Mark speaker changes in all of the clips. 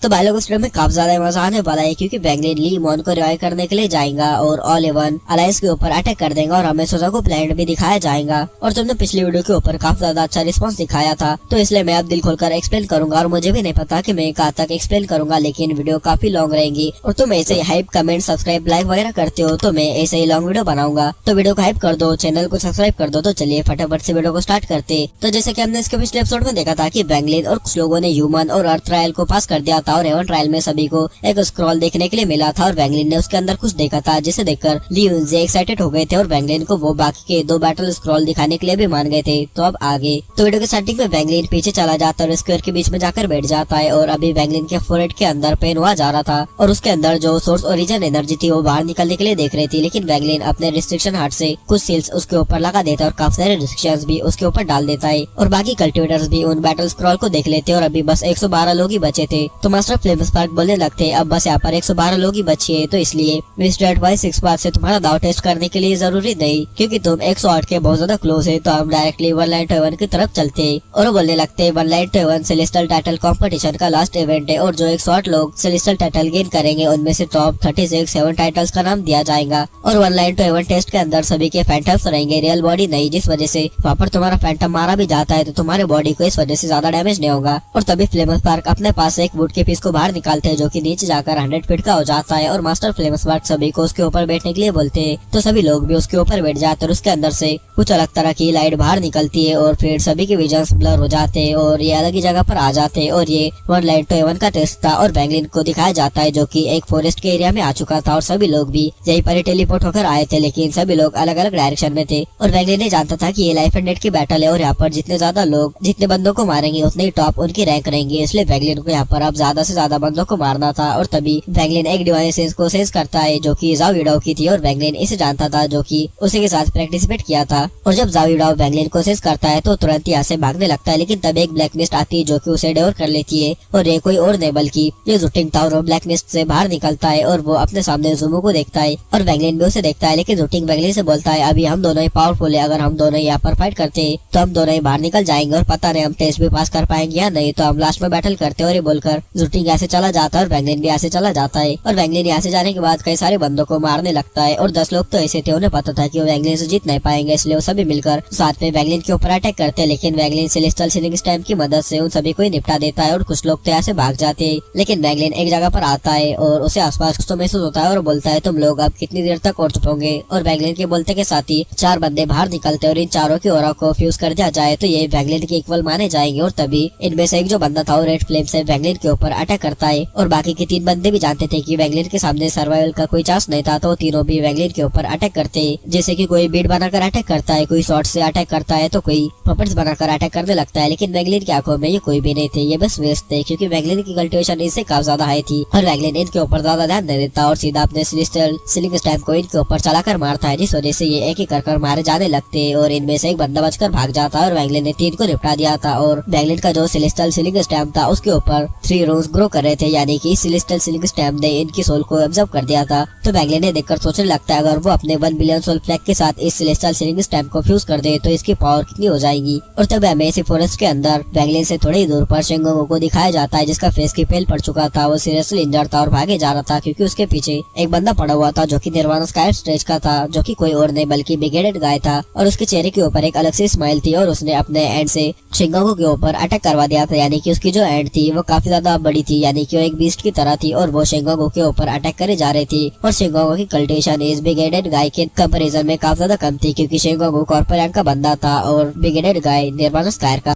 Speaker 1: तो भाई लोग उस वीडियो में काफी ज्यादा मजा आने वाला है क्योंकि बैंगलिन ली मॉन को रिवाइव करने के लिए जाएगा और ऑल इवन अलायंस के ऊपर अटैक कर देगा और हमें सोजा को प्लान भी दिखाया जाएगा। और तुमने पिछली वीडियो के ऊपर काफी ज्यादा अच्छा रिस्पांस दिखाया था, तो इसलिए मैं अब दिल खोलकर एक्सप्लेन करूंगा। और मुझे भी नहीं पता कि मैं कहाँ तक एक्सप्लेन करूंगा, लेकिन वीडियो काफी लॉन्ग रहेगी और तुम ऐसे ही हाइप, कमेंट, सब्सक्राइब, लाइक वगैरह करते हो तो मैं ऐसे ही लॉन्ग वीडियो बनाऊंगा। तो वीडियो को हाइप कर दो, चैनल को सब्सक्राइब कर दो। तो चलिए फटाफट से वीडियो को स्टार्ट करते। तो जैसे कि हमने इसके पिछले एपिसोड में देखा था कि बैंगलिन और कुछ लोगों ने ह्यूमन और अर्थ ट्रायल को पास कर दिया था और हेवन ट्रायल में सभी को एक स्क्रॉल देखने के लिए मिला था और बैंगलिन ने उसके अंदर कुछ देखा था जिसे देखकर ली युनजे एक्साइटेड हो गए थे और बैंगलिन को वो बाकी के 2 बैटल स्क्रॉल दिखाने के लिए भी मान गए थे। तो अब आगे तो वीडियो के स्टार्टिंग में बैंगलिन पीछे चला जाता है और स्क्वायर के बीच में जाकर बैठ जाता है और अभी बैंगलिन के फोरहेड के अंदर पेन हुआ जा रहा था और उसके अंदर जो सोर्स ओरिजिन एनर्जी थी वो बाहर निकलने के लिए देख रही थी, लेकिन बैंगलिन अपने रिस्ट्रिक्शन हार्ट से कुछ सील्स उसके ऊपर लगा देता है और काफी सारे रिस्ट्रिक्शंस भी उसके ऊपर डाल देता है और बाकी कल्टिवेटर्स भी उन बैटल स्क्रॉल को देख लेते और अभी बस 112 लोग ही बचे थे। तो मास्टर फ्लेम स्पार्क बोलने लगते अब बस यहाँ पर 112 लोग ही बची है, तो इसलिए मिस्टर एडवाइस 6 बार से तुम्हारा दाव टेस्ट करने के लिए जरूरी नहीं क्योंकि तुम 108 के बहुत ज्यादा क्लोज है, तो हम डायरेक्टली 191 की तरफ चलते हैं। और वो बोलने लगते 191 सेलेस्टियल टाइटल कंपटीशन का लास्ट इवेंट है और जो 108 लोग सेलेस्टियल टाइटल गेन करेंगे उनमें से टॉप 36 7 टाइटल्स का नाम दिया जाएगा। और 191 टेस्ट के अंदर सभी के फैंटम्स रहेंगे, रियल बॉडी नहीं, जिस वजह से वहाँ पर तुम्हारा फैंटम मारा भी जाता है तो तुम्हारे बॉडी को इस वजह से ज्यादा डैमेज नहीं होगा। और तभी फ्लेम स्पार्क अपने पास एक वुड के पीस को बाहर निकालते हैं जो कि नीचे जाकर 100 फीट का हो जाता है और मास्टर फ्लेम स्पार्क सभी को उसके ऊपर बैठने के लिए बोलते हैं, तो सभी लोग भी उसके ऊपर बैठ जाते हैं और उसके अंदर से कुछ अलग तरह की लाइट बाहर निकलती है और फिर सभी के विजन्स ब्लर हो जाते हैं और ये अलग ही जगह पर आ जाते हैं। और ये 191 का टेस्ट था और बैंगलिन को दिखाया जाता है जो कि एक फॉरेस्ट के एरिया में आ चुका था और सभी लोग भी यहीं पर टेलीपोर्ट होकर आए थे, लेकिन सभी लोग अलग अलग डायरेक्शन में थे। और बैंगलिन ने जानता था कि ये लाइफ एंड डेथ की बैटल है और यहाँ पर जितने ज्यादा लोग जितने बंदों को मारेंगे उतने ही टॉप उनकी रैंक रहेंगे, इसलिए बैंगलिन को यहाँ पर अब ज्यादा से ज्यादा बंदों को मारना था। और तभी बैंगलिन एक डिवाइन सेंस को सेंस करता है जो कि जाओ विडाओ की थी और बैंगलिन इसे जानता था जो कि उसी के साथ पार्टिसिपेट किया था। और जब जाओ विडाओ बैंगलिन को सेंस करता है तो तुरंत यहाँ से भागने लगता है, लेकिन तब एक ब्लैक मिस्ट आती है जो कि उसे डेवर कर लेती है और ये कोई और नहीं बल्कि ये जुटिंग था और ब्लैक मिस्ट से बाहर निकलता है और वो अपने सामने जुमो को देखता है और बैंगलिन भी उसे देखता है, लेकिन जुटिंग बैंगलिन से बोलता है अभी हम दोनों ही पावरफुल है, अगर हम दोनों यहाँ पर फाइट करते हैं तो हम दोनों ही बाहर निकल जाएंगे और पता नहीं हम टेस्ट भी पास कर पाएंगे या नहीं, तो हम लास्ट में बैटल करते हैं। और ये बोलकर जुटिंग यहाँ से चला जाता है और बैंगलिन भी यहाँ से चला जाता है और बैंगलिन यहाँ से जाने के बाद कई सारे बंदों को मारने लगता है और 10 लोग तो ऐसे थे उन्हें पता था कि वो बैंगलिन से जीत नहीं पाएंगे, इसलिए वो सभी मिलकर साथ में बैंगलिन के ऊपर अटैक करते हैं, लेकिन बैंगलिन सेलेस्टियल सीलिंग स्टैम्प की मदद से उन सभी को ही निपटा देता है और कुछ लोग तो यहाँ से भाग जाते हैं। लेकिन बैंगलिन एक जगह पर आता है और उसे आसपास कुछ तो महसूस होता है और बोलता है तुम लोग अब कितनी देर तक और छुपोगे। और बैंगलिन के बोलते के साथ ही 4 बंदे बाहर निकलते और इन चारों की ओरा को फ्यूज कर दिया जाए तो ये बैंगलिन के इक्वल माने जाएंगे। और तभी इनमें से एक जो बंदा था वो रेड फ्लेम से बैंगलिन के ऊपर अटैक करता है और बाकी के 3 बंदे भी जानते थे कि बैंगलिन के सामने सर्वाइवल का कोई चांस नहीं था, तो वो तीनों भी बैंगलिन के ऊपर अटैक करते हैं, जैसे कि कोई बीट बनाकर अटैक करता है, कोई शॉर्ट से अटैक करता है तो कोई पपेट्स बनाकर अटैक करने लगता है। लेकिन बैंगलिन की आंखों में ये कोई भी नहीं थे, ये बस वेस्ट थे क्योंकि बैंगलिन की कल्टिवेशन इससे काफी ज्यादा हाई थी और बैंगलिन इनके ऊपर ज्यादा ध्यान नहीं देता और सीधा अपने सेलेस्टियल सीलिंग स्टैम्प को इनके ऊपर चलाकर मारता है, जिस वजह से ये एक एक कर मारे जाने लगते और इनमें से एक बंदा बचकर भाग जाता है और बैंगलिन ने 3 को निपटा दिया था। और बैंगलिन का जो सेलेस्टियल सीलिंग स्टैम्प था उसके ऊपर 3 रोज ग्रो कर रहे थे, यानी कि सेलेस्टियल सीलिंग स्टैम्प ने इनकी सोल को ऑब्जर्व कर दिया था। तो बैंगलिन ने देखकर सोचने लगता है अगर वो अपने 1 बिलियन सोल फ्लैग के साथ इस सेलेस्टियल सीलिंग स्टैम्प को फ्यूज कर दे तो इसकी पावर कितनी हो जाएगी। और तब अमेजिंग फॉरेस्ट के अंदर बैंगलिन से थोड़ी ही दूर पर शेंगोंगो को दिखाया जाता है जिसका फेस की पेल पड़ चुका था, वो सीरियसली इंजर्ड था और भागे जा रहा था क्योंकि उसके पीछे एक बंदा पड़ा हुआ था जो कि निर्वाणा स्काई स्टेज का था, जो कि कोई और नहीं बल्कि बिगेडेड गाय था और उसके चेहरे के ऊपर एक अलग सी स्माइल थी और उसने अपने एंड से शेंगोंगो के ऊपर अटैक करवा दिया था, यानी कि उसकी जो एंड थी वो काफी ज्यादा बड़ी थी, यानी कि वो एक बीस्ट की तरह थी और वो शेंगोंगो के ऊपर अटैक करे जा रही थी। और शेंगोंगो की कल्टिवेशन इस बिगेडेड गाय के कंपैरिजन में काफी ज्यादा कम थी क्योंकि शेंगोंगो कॉर्पोरेट का बंदा था और बिगेडेड गाय निर्वाणा स्काई का।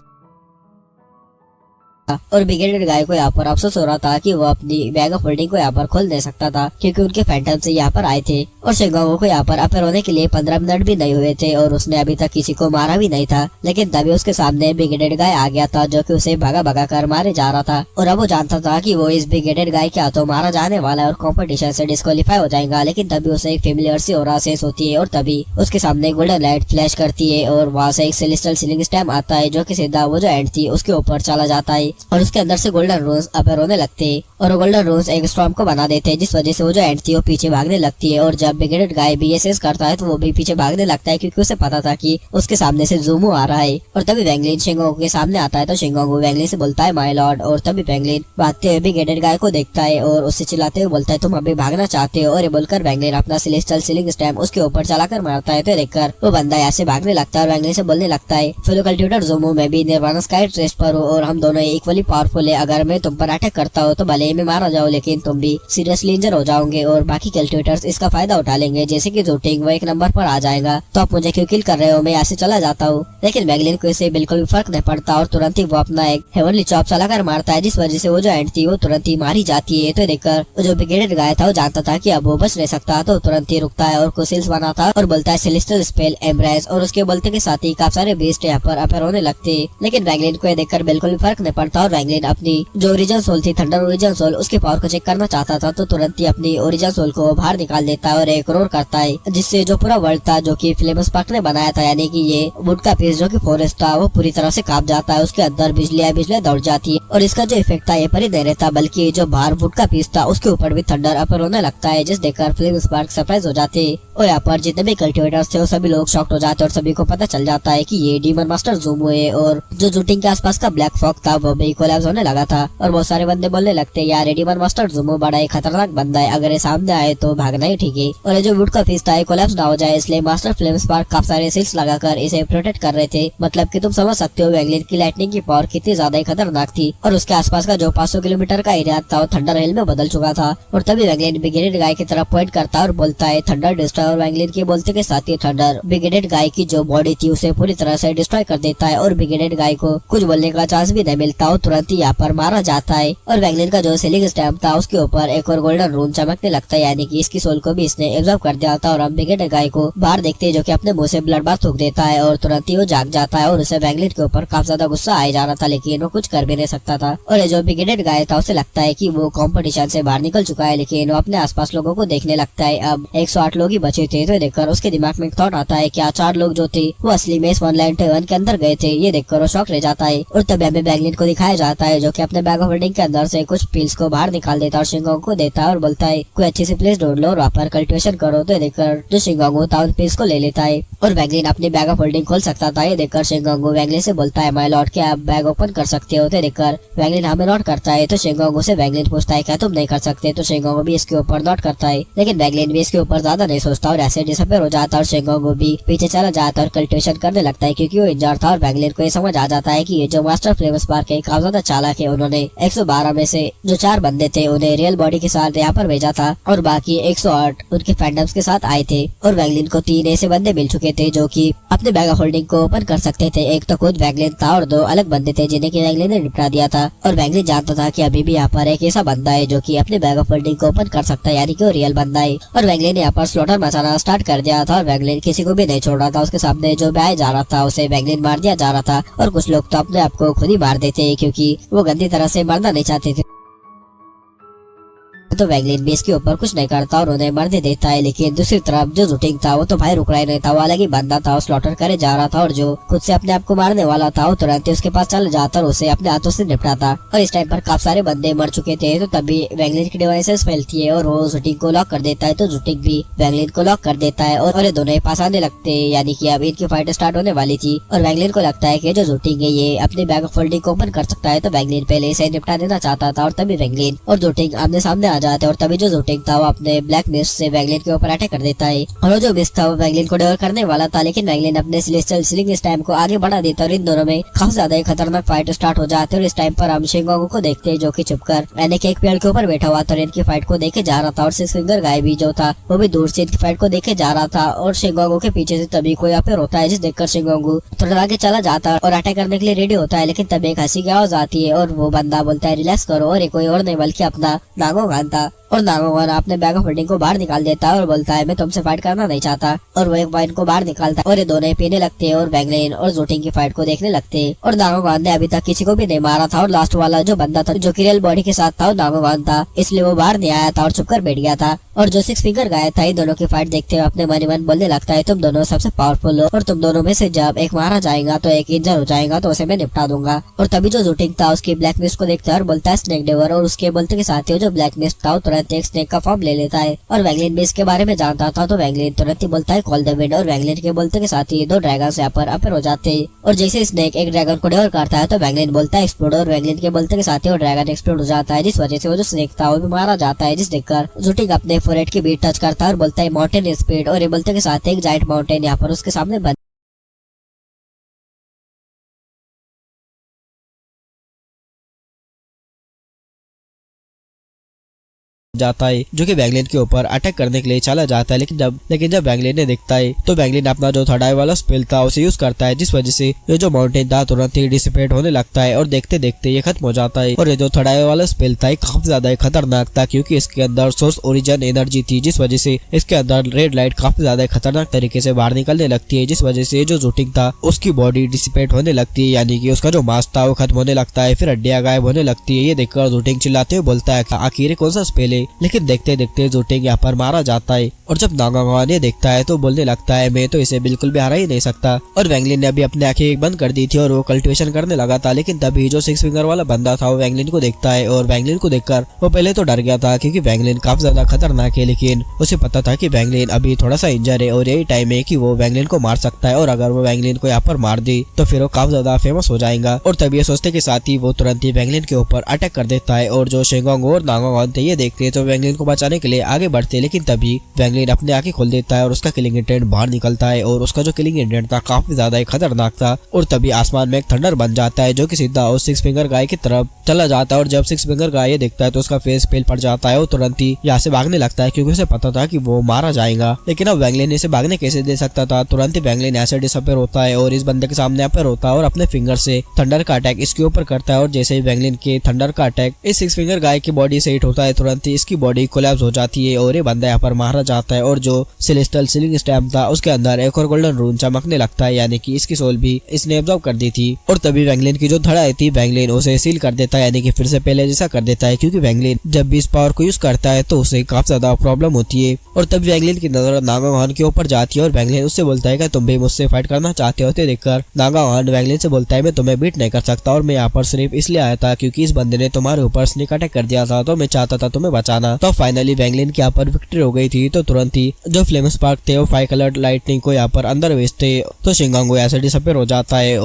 Speaker 1: और बिगेडेड गाय को यहाँ पर अफसोस हो रहा था कि वो अपनी बैग ऑफ होल्डिंग को यहाँ पर खोल नहीं सकता था क्योंकि उनके फैंटम से यहाँ पर आए थे। और शेंगोंगो को यहाँ पर अपर होने के लिए 15 मिनट भी नहीं हुए थे और उसने अभी तक किसी को मारा भी नहीं था, लेकिन तभी उसके सामने बिगेडेड गाय आ गया था जो कि उसे भगा भगा कर मारे जा रहा था। और अब वो जानता था कि वो इस बिगेडेड गाय के हाथों मारा जाने वाला है और कॉम्पिटिशन से डिस्क्वालीफाई हो जाएगा, लेकिन तभी उसे एक फेमिलियर सी ऑरा सेंस होती है और तभी उसके सामने गोल्डन लाइट फ्लैश करती है और वहाँ से एक सेलेस्टियल सीलिंग स्टैम्प आता है जो कि सीधा वो जो एंड थी उसके ऊपर चला जाता है और उसके अंदर से गोल्डन रोज अब रोने लगते और गोल्डन रोज एक स्टॉर्म को बना देते जिस वजह से वो जो एंट थी वो पीछे भागने लगती है। और जब बिगेडेड गाय भी ये सेंस करता है तो वो भी पीछे भागने लगता है क्योंकि उसे पता था कि उसके सामने से ज़ूमो आ रहा है। और तभी वेंगलिन शिंगोंगू के सामने आता है तो शिंगोंगू वेंगलिन से बोलता है माय लॉर्ड। और तभी वेंगलिन भागते हुए बिगेडेड गाय को देखता है और उससे चिल्लाते हुए बोलता है तुम अभी भागना चाहते हो। और ये बोलकर वेंगलिन अपना सेलेस्टियल सीलिंग स्टैम्प उसके ऊपर चलाकर मारता है तो देखकर वो बंदा यहाँ से भागने लगता है और वेंगलिन से बोलने लगता है फेलो कल्टिवेटर ज़ूमो मैं भी निर्वाणा स्काई ट्रेस पर हूँ और हम दोनों इक्वली पावरफुल है। अगर मैं तुम पर अटैक करता हूँ तो भले ही मैं मारा जाऊँ लेकिन तुम भी सीरियसली इंजर हो जाओगे और बाकी कल्टिवेटर्स इसका फायदा उठा लेंगे जैसे कि जोटिंग वो एक नंबर पर आ जाएगा। तो आप मुझे क्यों किल कर रहे हो, मैं यहाँ से चला जाता हूँ। लेकिन वेंगलिन को इसे बिल्कुल भी फर्क नहीं पड़ता और तुरंत ही वो अपना एक हेवनली चॉप चलाकर मारता है जिस वजह से वो जो एंट थी वो तुरंत ही मारी जाती है। तो देखकर जो बिगेडेड गाय था वो जानता था कि अब वो बच नहीं सकता तो तुरंत ही रुकता है और कोसिल्स बनाता है और बोलता है सेलेस्टियल स्पेल एम्ब्रेस। और उसके बोलते के साथ ही काफी सारे बेस्ट यहाँ पर अपर होने लगते। लेकिन वेंगलिन को देखकर बिल्कुल भी फर्क नहीं पड़ता और वेंगलिन अपनी जो ओरिजिनल सोल थी थंडर ओरिजिनल सोल उसके पावर को चेक करना चाहता था तो तुरंत ही अपनी ओरिजिनल सोल को बाहर निकाल देता है और एक रोर करता है जिससे जो पूरा वर्ल्ड था जो कि फ्लेम स्पार्क ने बनाया था यानी कि ये वुड का पीस जो कि फॉरेस्ट था वो पूरी तरह से कांप जाता है। उसके अंदर बिजलियां दौड़ जाती है और इसका जो इफेक्ट था ये पर ही नहीं रहता बल्कि जो बाहर वुड का पीस था उसके ऊपर भी थंडर अपर होने लगता है जिस देखकर फ्लेम स्पार्क सरप्राइज हो जाते और यहाँ पर जितने भी कल्टिवेटर्स थे वो सभी लोग शॉक्ड हो जाते और सभी को पता चल जाता है कि ये डीमन मास्टर ज़ूमो है। और जो जूटिंग के आसपास का ब्लैक फॉग था वो भी कोलैप्स होने लगा था और बहुत सारे बंदे बोलने लगते यार ये डीमन मास्टर ज़ूमो बड़ा ही खतरनाक बंदा है, अगर ये सामने आए तो भागना ही ठीक है। और ये जो वुड का पीस था कोलैप्स ना हो जाए इसलिए मास्टर फ्लेम स्पार्क काफी सारे सील्स लगाकर इसे प्रोटेक्ट कर रहे थे। मतलब कि तुम समझ सकते हो वेंगलिन की लाइटनिंग की पावर कितनी ज्यादा ही खतरनाक थी और उसके आसपास का जो 500 किलोमीटर का एरिया था वो थंडर हिल में बदल चुका था। और तभी वेंगलिन बिगेडेड गाय की तरफ पॉइंट करता है और बोलता है थंडर डिस्ट्रॉय। और वेंगलिन के बोलते के साथ ही थंडर बिगेडेड गाय की जो बॉडी थी उसे पूरी तरह से डिस्ट्रॉय कर देता है और बिगेडेड गाय को कुछ बोलने का चांस भी नहीं मिलता और तुरंत ही यहाँ पर मारा जाता है। और वेंगलिन का जो सीलिंग स्टैम्प था उसके ऊपर एक और गोल्डन रून चमकने लगता है यानी कि इसकी सोल को भी इसने एब्जॉर्ब कर दिया था। और हम बिगेडेड गाय को बाहर देखते हैं जो कि अपने मुंह से ब्लड बाथ थूक देता है और तुरंत ही वो जाग जाता है और उसे वेंगलिन के ऊपर काफी ज्यादा गुस्सा आ जा रहा था लेकिन वो कुछ कर भी नहीं सकता था। और जो बिगेडेड गाय था उसे लगता है कि वो कंपटीशन से बाहर निकल चुका है लेकिन वो अपने आसपास लोगों को देखने लगता है। अब 108 लोग ही बचे थे तो देखकर उसके दिमाग में एक थॉट आता है कि 4 लोग जो थे वो असली में इस वनलैंड हेवन के अंदर गए थे। ये देखकर वो शॉक रह जाता है और तभी हमें वेंगलिन को दिखाया जाता है जो कि अपने बैग ऑफ होल्डिंग के अंदर से कुछ पिल्स को बाहर निकाल देता है और शिंगोंगू को देता है और बोलता है कोई अच्छी सी प्लेस ढूंढ लो और वहाँ पर कल्टिवेशन करो। तो देखकर जो शिंगोंगू था उन पिल्स को ले लेता है और वेंगलिन अपनी बैग ऑफ होल्डिंग खोल सकता था। ये देखकर शिंगोंगू वेंगलिन से बोलता है माय लॉर्ड क्या आप बैग ओपन कर सकते हो। तो देखकर वेंगलिन हमें नोट करता है तो शिंगोंगू से वेंगलिन पूछता है क्या तुम नहीं कर सकते। तो शिंगोंगू भी इसके ऊपर नोट करता है लेकिन वेंगलिन भी इसके ऊपर ज्यादा नहीं सोचता और ऐसे डिसअपियर हो जाता और शिंगोंगू भी पीछे चला जाता और कल्टिवेशन करने लगता है क्योंकि वो इंजर था। और वेंगलिन को ये समझ आ जाता है कि ये जो मास्टर फ्लेम स्पार्क है काफी ज्यादा चालाक है। उन्होंने 112 में से जो 4 बंदे थे उन्हें रियल बॉडी के साथ यहाँ पर भेजा था और बाकी 108 उनके फैंडम्स के साथ आए थे। और वेंगलिन को 3 ऐसे बंदे मिल चुके थे जो कि अपने बैग ऑफ होल्डिंग को ओपन कर सकते थे। एक तो खुद वेंगलिन था और 2 अलग बंदे थे जिन्हें की वेंगलिन ने निपटा दिया था। और वेंगलिन जानता था कि अभी भी यहाँ पर एक ऐसा बंदा है जो कि अपने बैग ऑफ होल्डिंग को ओपन कर सकता है यानी कि वो रियल बंदा है। और वेंगलिन ने यहाँ पर स्लॉटर मचाना स्टार्ट कर दिया था और वेंगलिन किसी को भी नहीं छोड़ रहा था। उसके सामने जो भी जा रहा था उसे वेंगलिन मार दिया जा रहा था और कुछ लोग तो अपने आप को खुद ही मार देते क्योंकि वो गंदी तरह से मरना नहीं चाहते थे। तो वेंगलिन भी इसके ऊपर कुछ नहीं करता और उन्हें मरने देता है। लेकिन दूसरी तरफ जो जूटिंग था वो तो भाई रुक रहा ही नहीं था, वो अलग ही बंदा था, वो स्लॉटर करे जा रहा था और जो खुद से अपने आप को मारने वाला था वो तुरंत ही उसके पास चल जाता और उसे अपने हाथों से निपटाता। और इस टाइम पर काफी सारे बंदे मर चुके थे तो तभी वेंगलिन की डिवाइसेस फैलती है और वो जूटिंग को लॉक कर देता है तो जूटिंग भी वेंगलिन को लॉक कर देता है और ये दोनों पास आने लगते हैं यानी कि अब इनकी फाइट स्टार्ट होने वाली थी। और वेंगलिन को लगता है कि जो जूटिंग है ये अपने बैग ऑफ होल्डिंग को ओपन कर सकता है तो वेंगलिन पहले इसे निपटा देना चाहता था। और तभी वेंगलिन और जूटिंग आमने सामने आ जाते और तभी जो था वो अपने ब्लैक मिस्ट से वेंगलिन के ऊपर अटैक कर देता है और जो मिस्ट था वो वेंगलिन को डिवर करने वाला था लेकिन वेंगलिन अपने सेलेस्टियल सीलिंग स्टैम्प को आगे बढ़ा देता और इन दोनों में काफी ज्यादा खतरनाक फाइट स्टार्ट हो जाती है। और इस टाइम पर हम शिंगोंगू को देखते हैं जो कि छुपकर यानी कि एक पेड़ के ऊपर बैठा हुआ था और इनकी फाइट को देखे जा रहा था। और सिक्स फिंगर गाय भी जो था वो भी दूर से इनकी फाइट को देखे जा रहा था और शिंगोंगू के पीछे से तभी कोई अपेयर होता है जिस देखकर शिंगोंगू थोड़ा आगे चला जाता है और अटैक करने के लिए रेडी होता है। लेकिन तभी एक हंसी की आवाज आती है और वो बंदा बोलता है रिलैक्स करो और ये कोई और नहीं बल्कि अपना नागो खान था। और नागावान अपने बैग ऑफ होल्डिंग को बाहर निकाल देता है और बोलता है मैं तुमसे फाइट करना नहीं चाहता, और वो एक वाइन को बाहर निकालता है और ये दोनों पीने लगते हैं और वैंगलिन और ज़ोटिंग की फाइट को देखने लगते हैं। और नागावान ने अभी तक किसी को भी नहीं मारा था और लास्ट वाला जो बंदा था जो कि रियल बॉडी के साथ था वो नागावान था, इसलिए वो बाहर नहीं आया था और चुपकर बैठ गया था। और जो सिक्स फिंगर गाय था इन दोनों की फाइट देखते हुए अपने मन ही मन बोलने लगता है तुम दोनों सबसे पावरफुल हो और तुम दोनों में से जब एक मारा जाएगा तो एक इंजर हो जाएगा तो उसे मैं निपटा दूंगा। और तभी जो ज़ोटिंग था उसकी ब्लैक मिस्ट को देखता है और बोलता है स्नेक डेवर, और उसके बोलते के साथ ही जो ब्लैक मिस्ट था वो तुरंत एक स्नेक का फॉर्म ले लेता है। और वैंगलिन भी इसके बारे में जानता था तो वैंगलिन तुरंत ही बोलता है कॉल द विंड, और वैंगलिन के बोलते के साथ ही दो ड्रैगन यहाँ पर अपर हो जाते हैं। और जैसे स्नेक एक ड्रैगन को डेवर करता है तो वैंगलिन बोलता है एक्सप्लोड, और वैंगलिन के बोलते के साथ ही वो ड्रैगन एक्सप्लोड हो जाता है, जिस वजह से वो जो स्नेक था वो भी मारा जाता है। जिस देखकर ज़ोटिंग अपने फोरहेड की बीट टच करता है और बोलता है माउंटेन स्पीड, और ये बोलते के साथ एक जाइंट माउंटेन यहाँ पर उसके सामने बन
Speaker 2: जाता है जो कि वैंगलिन के ऊपर अटैक करने के लिए चला जाता है। लेकिन जब वैंगलिन ने देखता है तो वैंगलिन अपना जो थर्ड आई वाला स्पेल था उसे यूज करता है, जिस वजह से ये जो माउंटेन था तुरंत ही डिसिपेट होने लगता है और देखते देखते ये खत्म हो जाता है। और ये जो थर्ड आई वाला स्पेल था काफी ज्यादा खतरनाक था क्योंकि इसके अंदर सोर्स ओरिजिन एनर्जी थी, जिस वजह से इसके अंदर रेड लाइट काफी ज्यादा खतरनाक तरीके से बाहर निकलने लगती है, जिस वजह से जो ज़ोटिंग था उसकी बॉडी डिसिपेट होने लगती है, यानी कि उसका जो मास था वो खत्म होने लगता है, फिर हड्डियां गायब होने लगती है। ये देखकर ज़ोटिंग चिल्लाते हुए बोलता है आखिर कौन सा स्पेल है, लेकिन देखते देखते ज़ोटिंग यहाँ पर मारा जाता है। और जब नागावान ये देखता है तो बोलने लगता है मैं तो इसे बिल्कुल भी हरा ही नहीं सकता। और वैंगलिन ने अभी अपनी आंखें बंद कर दी थी और वो कल्टिवेशन करने लगा था, लेकिन तभी जो सिक्स फिंगर वाला बंदा था वो वैंगलिन को देखता है। और वैंगलिन को देखकर वो पहले तो डर गया था क्योंकि वैंगलिन काफी ज्यादा खतरनाक है, लेकिन उसे पता था कि वैंगलिन अभी थोड़ा सा इंजर है और यही टाइम है कि वो वैंगलिन को मार सकता है, और अगर वो वैंगलिन को यहाँ पर मार दे तो फिर वो काफी ज्यादा फेमस हो जाएगा। और तभी ये सोचते के साथ ही वो तुरंत ही वैंगलिन के ऊपर अटैक कर देता है। और जो शेंगोंग और नागावान थे ये देखते हैं तो वैंगलिन को बचाने के लिए आगे बढ़ते, लेकिन तभी वैंगलिन अपने आंखें खोल देता है और उसका किलिंग इंटेंट बाहर निकलता है। और उसका जो किलिंग इंटेंट था काफी ज्यादा खतरनाक था। और तभी आसमान में एक थंडर बन जाता है जो कि सीधा उस सिक्स फिंगर गाय की तरफ चला जाता है। और जब सिक्स फिंगर गाय देखता है तो उसका फेस पेल पड़ जाता है और तुरंत ही यहाँ से भागने लगता है क्योंकि उसे पता था कि वो मारा जाएगा। लेकिन अब वैंगलिन इसे भागने कैसे दे सकता था, तुरंत ही वैंगलिन ऐसे डिसअपेयर होता है और इस बंदे के सामने अपेयर होता है और अपने फिंगर से थंडर का अटैक इसके ऊपर करता है। और जैसे ही वैंगलिन के थंडर का अटैक इस सिक्स फिंगर गाय की बॉडी से हिट होता है तुरंत ही इसकी बॉडी कोलैप्स हो जाती है और ये बंदा यहाँ पर मारा जाता है। और जो सेलेस्टियल सीलिंग स्टैम्प था उसके अंदर एक और गोल्डन रून चमकने लगता है, यानी कि इसकी सोल भी इसने ऑब्जर्व कर दी थी। और तभी वैंगलिन की जो धड़ा आई थी वैंगलिन उसे सील कर देता है, यानी कि फिर से पहले जैसा कर देता है, क्योंकि वैंगलिन जब भी इस पावर को यूज करता है तो उसे काफी ज्यादा प्रॉब्लम होती है। और तब वैंगलिन की नजर नागावान के ऊपर जाती है और वैंगलिन उससे बोलता है कि तुम भी मुझसे फाइट करना चाहते हो। देखकर नागावान वैंगलिन से बोलता है मैं तुम्हें बीट नहीं कर सकता और मैं यहाँ पर सिर्फ इसलिए आया था क्योंकि इस बंदे ने तुम्हारे ऊपर स्नेक अटैक कर दिया था, तो मैं चाहता था तुम्हें बचाना। तो फाइनली वैंगलिन की यहाँ पर विक्ट्री हो गई थी। तो तुरंत ही जो फ्लेम स्पार्क थे वो 5 कलर लाइटनिंग को यहाँ पर अंदर भेजते तो शिंगांगो ऐसे डिसअपेयर हो जाता है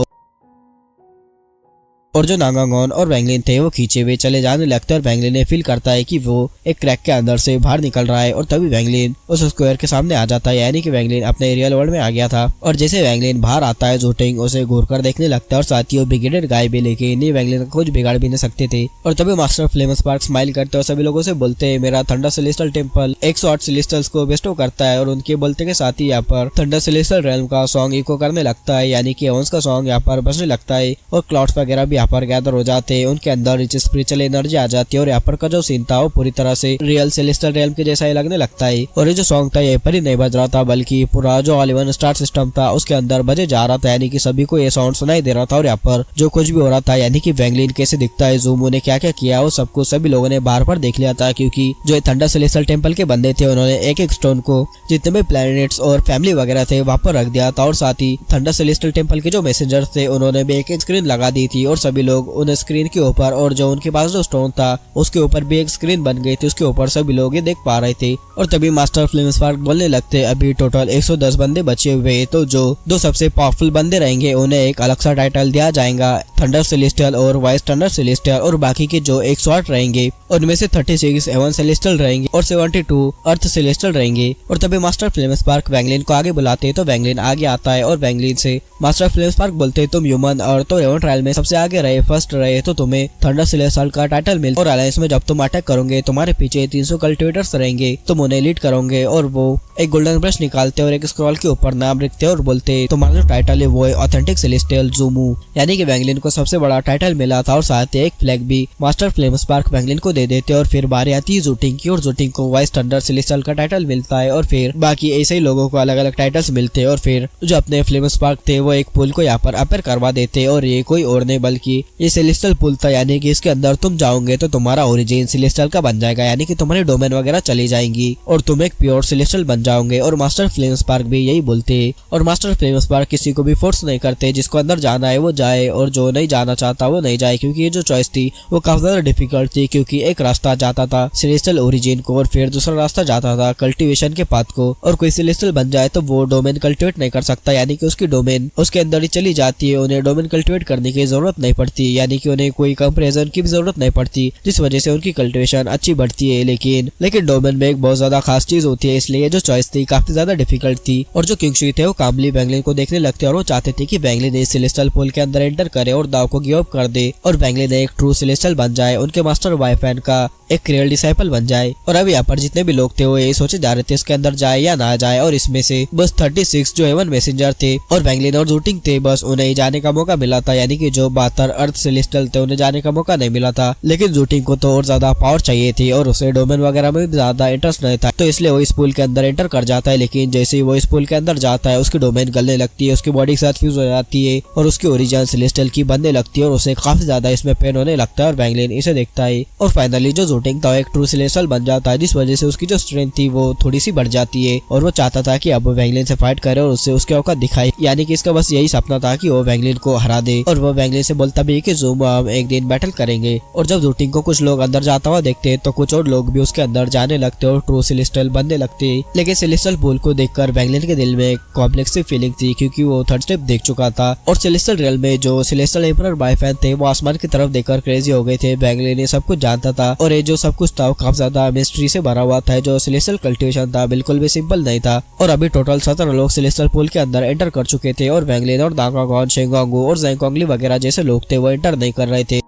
Speaker 2: और जो नागावान और वैंगलिन थे वो खींचे हुए चले जाने लगते और वैंगलिन ने फील करता है कि वो एक क्रैक के अंदर से बाहर निकल रहा है। और तभी वैंगलिन उस स्क्वायर के सामने आ जाता है, यानी कि वैंगलिन अपने रियल वर्ल्ड में आ गया था। और जैसे वैंगलिन बाहर आता है ज़ोटिंग उसे घूर कर देखने लगता है और साथ ही वो बिगेडेड गाय भी लेके इन्हीं वैंगलिन का कुछ बिगाड़ भी नहीं सकते थे। और तभी मास्टर फ्लेम स्पार्क स्माइल करते और सभी लोगों से बोलते हैं मेरा थंडर सेलेस्टियल टेम्पल 108 सेलेस्टियल्स को बेस्टो करता है। और उनके बोलते के साथ ही यहाँ पर थंडर सेलेस्टियल रेल्म का सॉन्ग इको करने लगता है, यानी कि एवंस का सॉन्ग यहाँ पर बजने लगता है और क्लाउड्स वगैरह भी यहाँ पर गैदर हो जाते हैं, उनके अंदर रिच स्पिरिचुअल एनर्जी आ जाती है और यहाँ पर का जो सीन था वो पूरी तरह से रियल सेलेस्टियल रेल्म के जैसा ही लगने लगता है। और ये जो सॉन्ग था ये पर ही नहीं बज रहा था बल्कि पूरा जो all in one star system था उसके अंदर बजे जा रहा था, यानी कि सभी को ये साउंड सुनाई दे रहा था। और यहाँ पर जो कुछ भी हो रहा था, यानी कि वैंगलिन कैसे दिखता है, ज़ूमो ने क्या क्या किया, वो सब कुछ सभी लोगों ने बाहर पर देख लिया था, क्योंकि जो थंडर सेलेस्टियल टेम्पल के बंदे थे उन्होंने एक एक स्टोन को जितने भी प्लैनेट्स और फैमिली वगैरह थे वहां पर रख दिया था। और साथ ही थंडर सेलेस्टियल टेम्पल के जो मैसेंजर्स थे उन्होंने भी एक स्क्रीन लगा दी थी और सभी लोग उन स्क्रीन के ऊपर और जो उनके पास जो स्टोन था उसके ऊपर भी एक स्क्रीन बन गई थी, उसके ऊपर सभी लोग ये देख पा रहे थे। और तभी मास्टर फ्लेम स्पार्क बोलने लगते अभी टोटल 110 बंदे बचे हुए, तो जो दो सबसे पावरफुल बंदे रहेंगे उन्हें एक अलग सा टाइटल दिया जाएगा, थंडर सेलेस्टियल और वाइस थंडर सेलेस्टियल। और बाकी के जो 108 रहेंगे उनमें से 36 हेवन सेलेस्टियल रहेंगे और 72 अर्थ सेलेस्टियल रहेंगे। और तभी मास्टर फ्लेम स्पार्क वैंगलिन को आगे बुलाते तो वैंगलिन आगे आता है और वैंगलिन से मास्टर फ्लेम स्पार्क बोलते तुम ह्यूमन और तो हेवन ट्रायल में सबसे आगे रहे, फर्स्ट रहे तो तुम्हें थंडर सेलेस्टियल का टाइटल मिल, और अलायंस में जब तुम अटैक करोगे तुम्हारे पीछे 300 कल्टिवेटर्स रहेंगे, तुम उन्हें लीड करोगे। और वो एक गोल्डन ब्रश निकालते और एक स्क्रॉल के ऊपर नाम लिखते और बोलते तुम्हारा जो टाइटल है वो है ऑथेंटिक सेलेस्टियल ज़ूमू, यानी कि वैंगलिन को सबसे बड़ा टाइटल मिला था। और साथ ही एक फ्लैग भी मास्टर फ्लेम स्पार्क वैंगलिन को दे देते। और फिर बारी आती है ज़ूटिंग की, और ज़ूटिंग को वाइस थंडर सेलेस्टियल का टाइटल मिलता है। और फिर बाकी ऐसे ही लोगों को अलग अलग टाइटल्स मिलते हैं। और फिर जो अपने फ्लेम स्पार्क थे वो एक पुल को यहाँ पर अपेयर करवा देते, और ये कोई और नहीं बल्कि ये सेलेस्टियल पुल था, यानी कि इसके अंदर तुम जाओगे तो तुम्हारा ओरिजिन सेलेस्टियल का बन जाएगा, यानी कि तुम्हारी डोमेन वगैरह चली जाएंगी और तुम एक प्योर सेलेस्टियल बन जाओगे। और मास्टर फ्लेम स्पार्क भी यही बोलते हैं। और मास्टर फ्लेम स्पार्क किसी को भी फोर्स नहीं करते, जिसको अंदर जाना है वो जाए और जो नहीं जाना चाहता वो नहीं जाए, क्योंकि ये जो चॉइस थी वो काफी ज्यादा डिफिकल्ट थी, क्योंकि एक रास्ता जाता था सेलेस्टियल ओरिजिन को और फिर दूसरा रास्ता जाता था कल्टीवेशन के पाथ को। और कोई सेलेस्टियल बन जाए तो वो डोमेन कल्टिवेट नहीं कर सकता, यानी कि उसकी डोमेन उसके अंदर ही चली जाती है, उन्हें डोमेन कल्टिवेट करने की जरूरत नहीं पड़ती, यानी कि उन्हें कोई कंपैरिजन की भी जरूरत नहीं पड़ती, जिस वजह से उनकी कल्टिवेशन अच्छी बढ़ती है। लेकिन डोमेन में एक बहुत ज्यादा खास चीज होती है, इसलिए जो चॉइस थी काफी ज्यादा डिफिकल्ट थी। और जो किंगशी थे वो कामली वैंगलिन को देखने लगते और वो चाहते थे कि वैंगलिन इस सेलेस्टियल पुल के अंदर एंटर करे और दाव को गिव अप कर दे और वैंगलिन एक ट्रू सेलेस्टियल बन जाए, उनके मास्टर वाइफैन का एक रियल डिसाइपल बन जाए। और अब यहाँ पर जितने भी लोग थे वो यही सोचे जा रहे थे इसके अंदर जाए या ना जाए, और इसमें से बस 36 जो हेवन मैसेंजर थे और वैंगलिन और ज़ूटिंग थे, बस उन्हें ही जाने का मौका मिला था, यानी कि जो 72 अर्थ सेलेस्टियल थे उन्हें जाने का मौका नहीं मिला था। लेकिन ज़ूटिंग को तो और ज्यादा पावर चाहिए थी और उसे डोमेन वगैरह में भी ज्यादा इंटरेस्ट नहीं था, तो इसलिए वो इस पुल के अंदर एंटर कर जाता है। लेकिन जैसे ही वो इस पुल के अंदर जाता है उसकी डोमेन गलने लगती है, उसकी बॉडी के साथ फ्यूज हो जाती है और उसकी ओरिजिन सेलेस्टियल की बनने लगती है और उसे काफी ज्यादा इसमें पेन होने लगता है। और वैंगलिन इसे देखता है और फाइनली जो ज़ूटिंग था एक ट्रू सेलेस्टियल बन जाता है, जिस वजह से उसकी जो स्ट्रेंथ थी वो थोड़ी सी बढ़ जाती है और वो चाहता था कि अब वैंगलिन से फाइट करे और उससे उसके औकात दिखाए, यानी कि इसका बस यही सपना था कि वो वैंगलिन को हरा दे। और वो वैंगलिन से बोलता भी कि ज़ूमू हम एक दिन बैटल करेंगे। और जब ज़ूटिंग को कुछ लोग अंदर जाता हुआ देखते हैं तो कुछ और लोग भी उसके अंदर जाने लगते और ट्रू सेलेस्टियल बनने लगते। लेकिन सेलेस्टियल पुल को देखकर वैंगलिन के दिल में एक कॉम्प्लेक्स फीलिंग थी, क्योंकि वो थर्ड स्टेप देख चुका था और सेलेस्टियल रियल में जो सेलेस्टियल एम्परर वाइफैन थे वो आसमान की तरफ देखकर क्रेजी हो गए थे। वैंगलिन ये सब कुछ जानता था और ये जो सब कुछ था वो काफी ज्यादा मिस्ट्री से भरा हुआ था। जो सेलेस्टियल कल्टिवेशन था बिल्कुल भी सिंपल नहीं था और अभी टोटल 17 लोग सेलेस्टियल पुल के अंदर एंटर कर चुके थे और वैंगलिन और दांगागॉन, शेंगोंगू और ज़ेंगकोंगली वगैरह जैसे लोग थे वो एंटर नहीं कर रहे थे।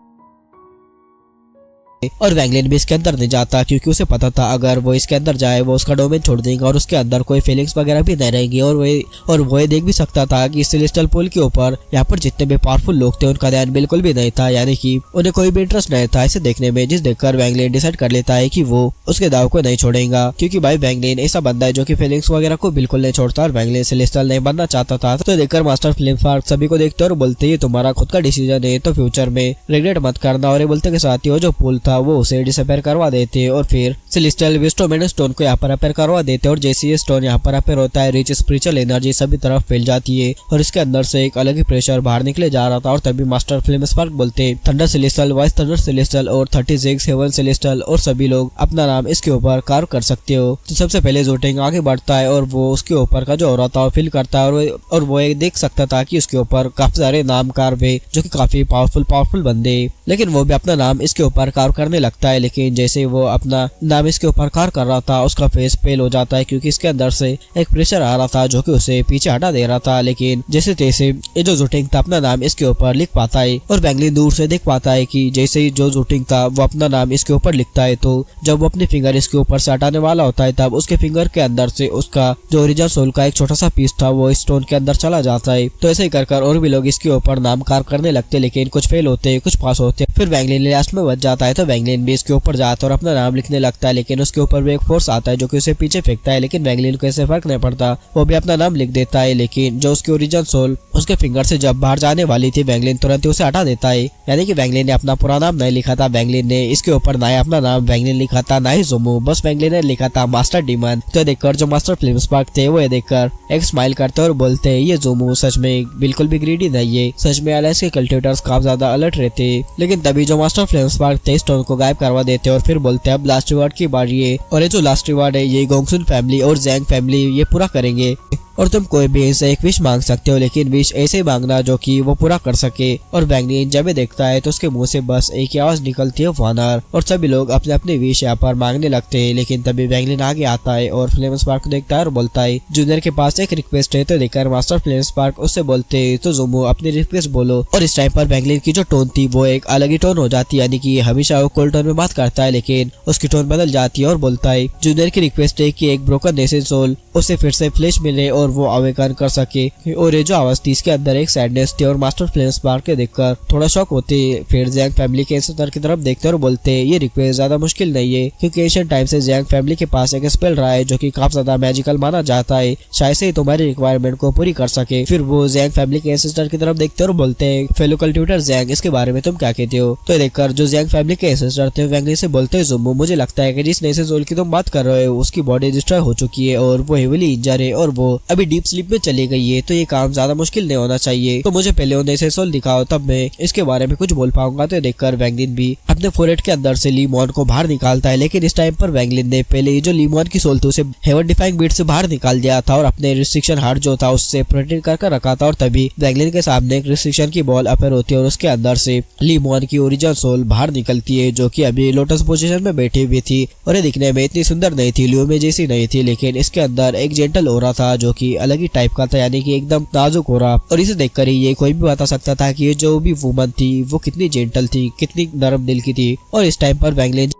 Speaker 2: और वैंगलिन भी इसके अंदर नहीं जाता, क्योंकि उसे पता था अगर वो इसके अंदर जाए वो उसका डोमेन छोड़ देगा और उसके अंदर कोई फीलिंग्स वगैरह भी नहीं रहेंगी। और वो ये देख भी सकता था कि सेलेस्टियल पुल के ऊपर यहाँ पर जितने भी पावरफुल लोग थे उनका ध्यान बिल्कुल भी नहीं था, यानी कि उन्हें कोई भी इंटरेस्ट नहीं था इसे देखने में, जिस देखकर वैंगलिन डिसाइड कर लेता है कि वो उसके दाव को नहीं छोड़ेगा, क्योंकि भाई वैंगलिन ऐसा बंदा है जो कि फीलिंग्स वगैरह को बिल्कुल नहीं छोड़ता और वैंगलिन सेलेस्टियल नहीं बनना चाहता था। तो देखकर मास्टर फ्लेम स्पार्क सभी को देखते और बोलते ये तुम्हारा खुद का डिसीजन है, तो फ्यूचर में रिग्रेट मत करना। और ये बोलते के साथ ही वो जो पुल था वो उसे डिसअपियर करवा देते और फिर सेलेस्टियल विस्टोमेन स्टोन को यहाँ पर अपेयर करवा देते और जैसे ये स्टोन यहाँ पर अपेयर होता है रिच स्पिरिचुअल एनर्जी सभी तरफ फैल जाती है और इसके अंदर से एक अलग ही प्रेशर बाहर निकले जा रहा था। और तभी मास्टर फ्लेम स्पार्क बोलते thunder celestial, vice thunder celestial और 36 हेवन सेलेस्टियल और सभी लोग अपना नाम इसके ऊपर कार्व कर सकते हो। तो सबसे पहले ज़ूटिंग आगे बढ़ता है और वो उसके ऊपर का जो औरत था वो फील करता है और वो एक देख सकता था कि उसके ऊपर काफी सारे नाम कार्व है जो कि काफी पावरफुल बंदे, लेकिन वो भी अपना नाम इसके ऊपर कार्व करने लगता है। लेकिन जैसे वो अपना नाम इसके ऊपर कार्व कर रहा था उसका फेस पेल हो जाता है, क्योंकि इसके अंदर से एक प्रेशर आ रहा था जो कि उसे पीछे हटा दे रहा था। लेकिन जैसे तैसे ये जो ज़ूटिंग था अपना नाम इसके ऊपर लिख पाता है और वैंगलिन दूर से देख पाता है कि जैसे ही जो ज़ूटिंग था वो अपना नाम इसके ऊपर लिखता है तो जब वो अपनी फिंगर इसके ऊपर से हटाने वाला होता है तब उसके फिंगर के अंदर से उसका जो ओरिजिनल सोल का एक छोटा सा पीस था वो स्टोन के अंदर चला जाता है। तो ऐसे ही कर और भी लोग इसके ऊपर नाम कार्व करने लगते, लेकिन कुछ फेल होते कुछ पास होते। फिर वैंगलिन लास्ट में बच जाता है तो वैंगलिन भी इसके ऊपर जाता है और अपना नाम लिखने लगता है, लेकिन उसके ऊपर भी एक फोर्स आता है जो कि उसे पीछे फेंकता है। लेकिन वैंगलिन को ऐसे फर्क नहीं पड़ता, वो भी अपना नाम लिख देता है। लेकिन जो उसकी ओरिजिनल सोल उसके फिंगर से जब बाहर जाने वाली थी वैंगलिन तुरंत ही उसे हटा देता है, यानी कि वैंगलिन ने अपना पूरा नाम नहीं लिखा था। वैंगलिन ने इसके ऊपर ना ही अपना नाम वैंगलिन लिखा था ना ही ज़ूमू, बस वैंगलिन ने लिखा था मास्टर डीमन। तो देखकर जो मास्टर फ्लेम स्पार्क थे वो ये देखकर एक स्माइल करते और बोलते हैं ये ज़ूमू सच में बिल्कुल भी ग्रीडी नहीं है, सच में अलायंस के कल्टिवेटर्स काफी ज्यादा अलर्ट रहते। लेकिन तभी जो मास्टर फ्लेम स्पार्क थे स्टोन को गायब करवा देते और फिर बोलते हैं अब लास्ट रिवार्ड की बारी है और ये जो लास्ट रिवार्ड है ये गोंगसुन फैमिली और जैंग फैमिली ये पूरा करेंगे। और तुम कोई भी इनसे एक विश मांग सकते हो, लेकिन विश ऐसे मांगना जो कि वो पूरा कर सके। और बैंगलिन जब ये देखता है तो उसके मुंह से बस एक ही आवाज निकलती है, वानर। और सभी लोग अपने अपने विश यहाँ पर मांगने लगते हैं, लेकिन तभी बैंगलिन आगे आता है और फ्लेम स्पार्क को देखता है और बोलता है जूनियर के पास एक रिक्वेस्ट है। तो देखकर मास्टर फ्लेम स्पार्क उससे बोलते है तो ज़ूमो अपनी रिक्वेस्ट बोलो। और इस टाइम पर बैंगलिन की जो टोन थी वो एक अलग ही टोन हो जाती है, यानी कि हमेशा वो कोल्ड टोन में बात करता है, लेकिन उसकी टोन बदल जाती है और बोलता है जूनियर की रिक्वेस्ट है कि एक ब्रोकन नेशन सोल उसे फिर से फ्लैश मिले और वो अवेकन कर सके। और ये जो आवाज थी इसके अंदर एक सैडनेस थी और मास्टर फ्लेम स्पार्क के देखकर थोड़ा शॉक होते। फिर जैंग फैमिली के एंसेस्टर की तरफ देखते और बोलते ये रिक्वेस्ट ज्यादा मुश्किल नहीं है, क्योंकि एशियन टाइम से जैंग फैमिली के पास एक स्पेल रहा है जो कि काफी ज्यादा मैजिकल माना जाता है, शायद से तुम्हारी रिक्वायरमेंट को पूरी कर सके। फिर वो जैंग फैमिली के एंसेस्टर की तरफ देखते और बोलते हैं फेलो कल्टिवेटर जैंग, इसके बारे में तुम क्या कहते हो। तो देखकर जो जैंग फैमिली के एंसेस्टर थे वैंगली से बोलते हैं ज़ूमो, मुझे लगता है कि जिस नेशन सोल की तुम बात कर रहे हो उसकी बॉडी डिस्ट्रॉय हो चुकी है और वो हेवीली इंजर है और वो अभी डीप स्लीप में चली गई है, तो ये काम ज्यादा मुश्किल नहीं होना चाहिए। तो मुझे पहले वो नेशन सोल दिखाओ, तब मैं इसके बारे में कुछ बोल पाऊंगा। तो देखकर वैंगलिन भी अपने फोरहेड के अंदर से लीमॉन को बाहर निकालता है, लेकिन इस टाइम पर वैंगलिन ने पहले जो लीमॉन की सोल थी उसे हेवन डिफाइंग बीट से बाहर निकाल दिया था और अपने रिस्ट्रिक्शन हार्ट जो था उससे प्रोटेक्ट कर रखा था। और तभी वैंगलिन के सामने एक रिस्ट्रिक्शन की बॉल अपेयर होती है और उसके अंदर से लीमॉन की ओरिजिनल सोल बाहर निकलती है, जो कि अभी लोटस पोजीशन में बैठी हुई थी और ये दिखने में इतनी सुंदर नहीं थी, ल्यूमे जैसी नहीं थी, लेकिन इसके अंदर एक जेंटल ओरा था जो कि अलग ही टाइप का था, यानी कि एकदम नाजुक ओरा। और इसे देखकर ही ये कोई भी बता सकता था कि ये जो भी वुमन थी वो कितनी जेंटल थी, कितनी नरम दिल की थी। और इस टाइम पर वैंगलिन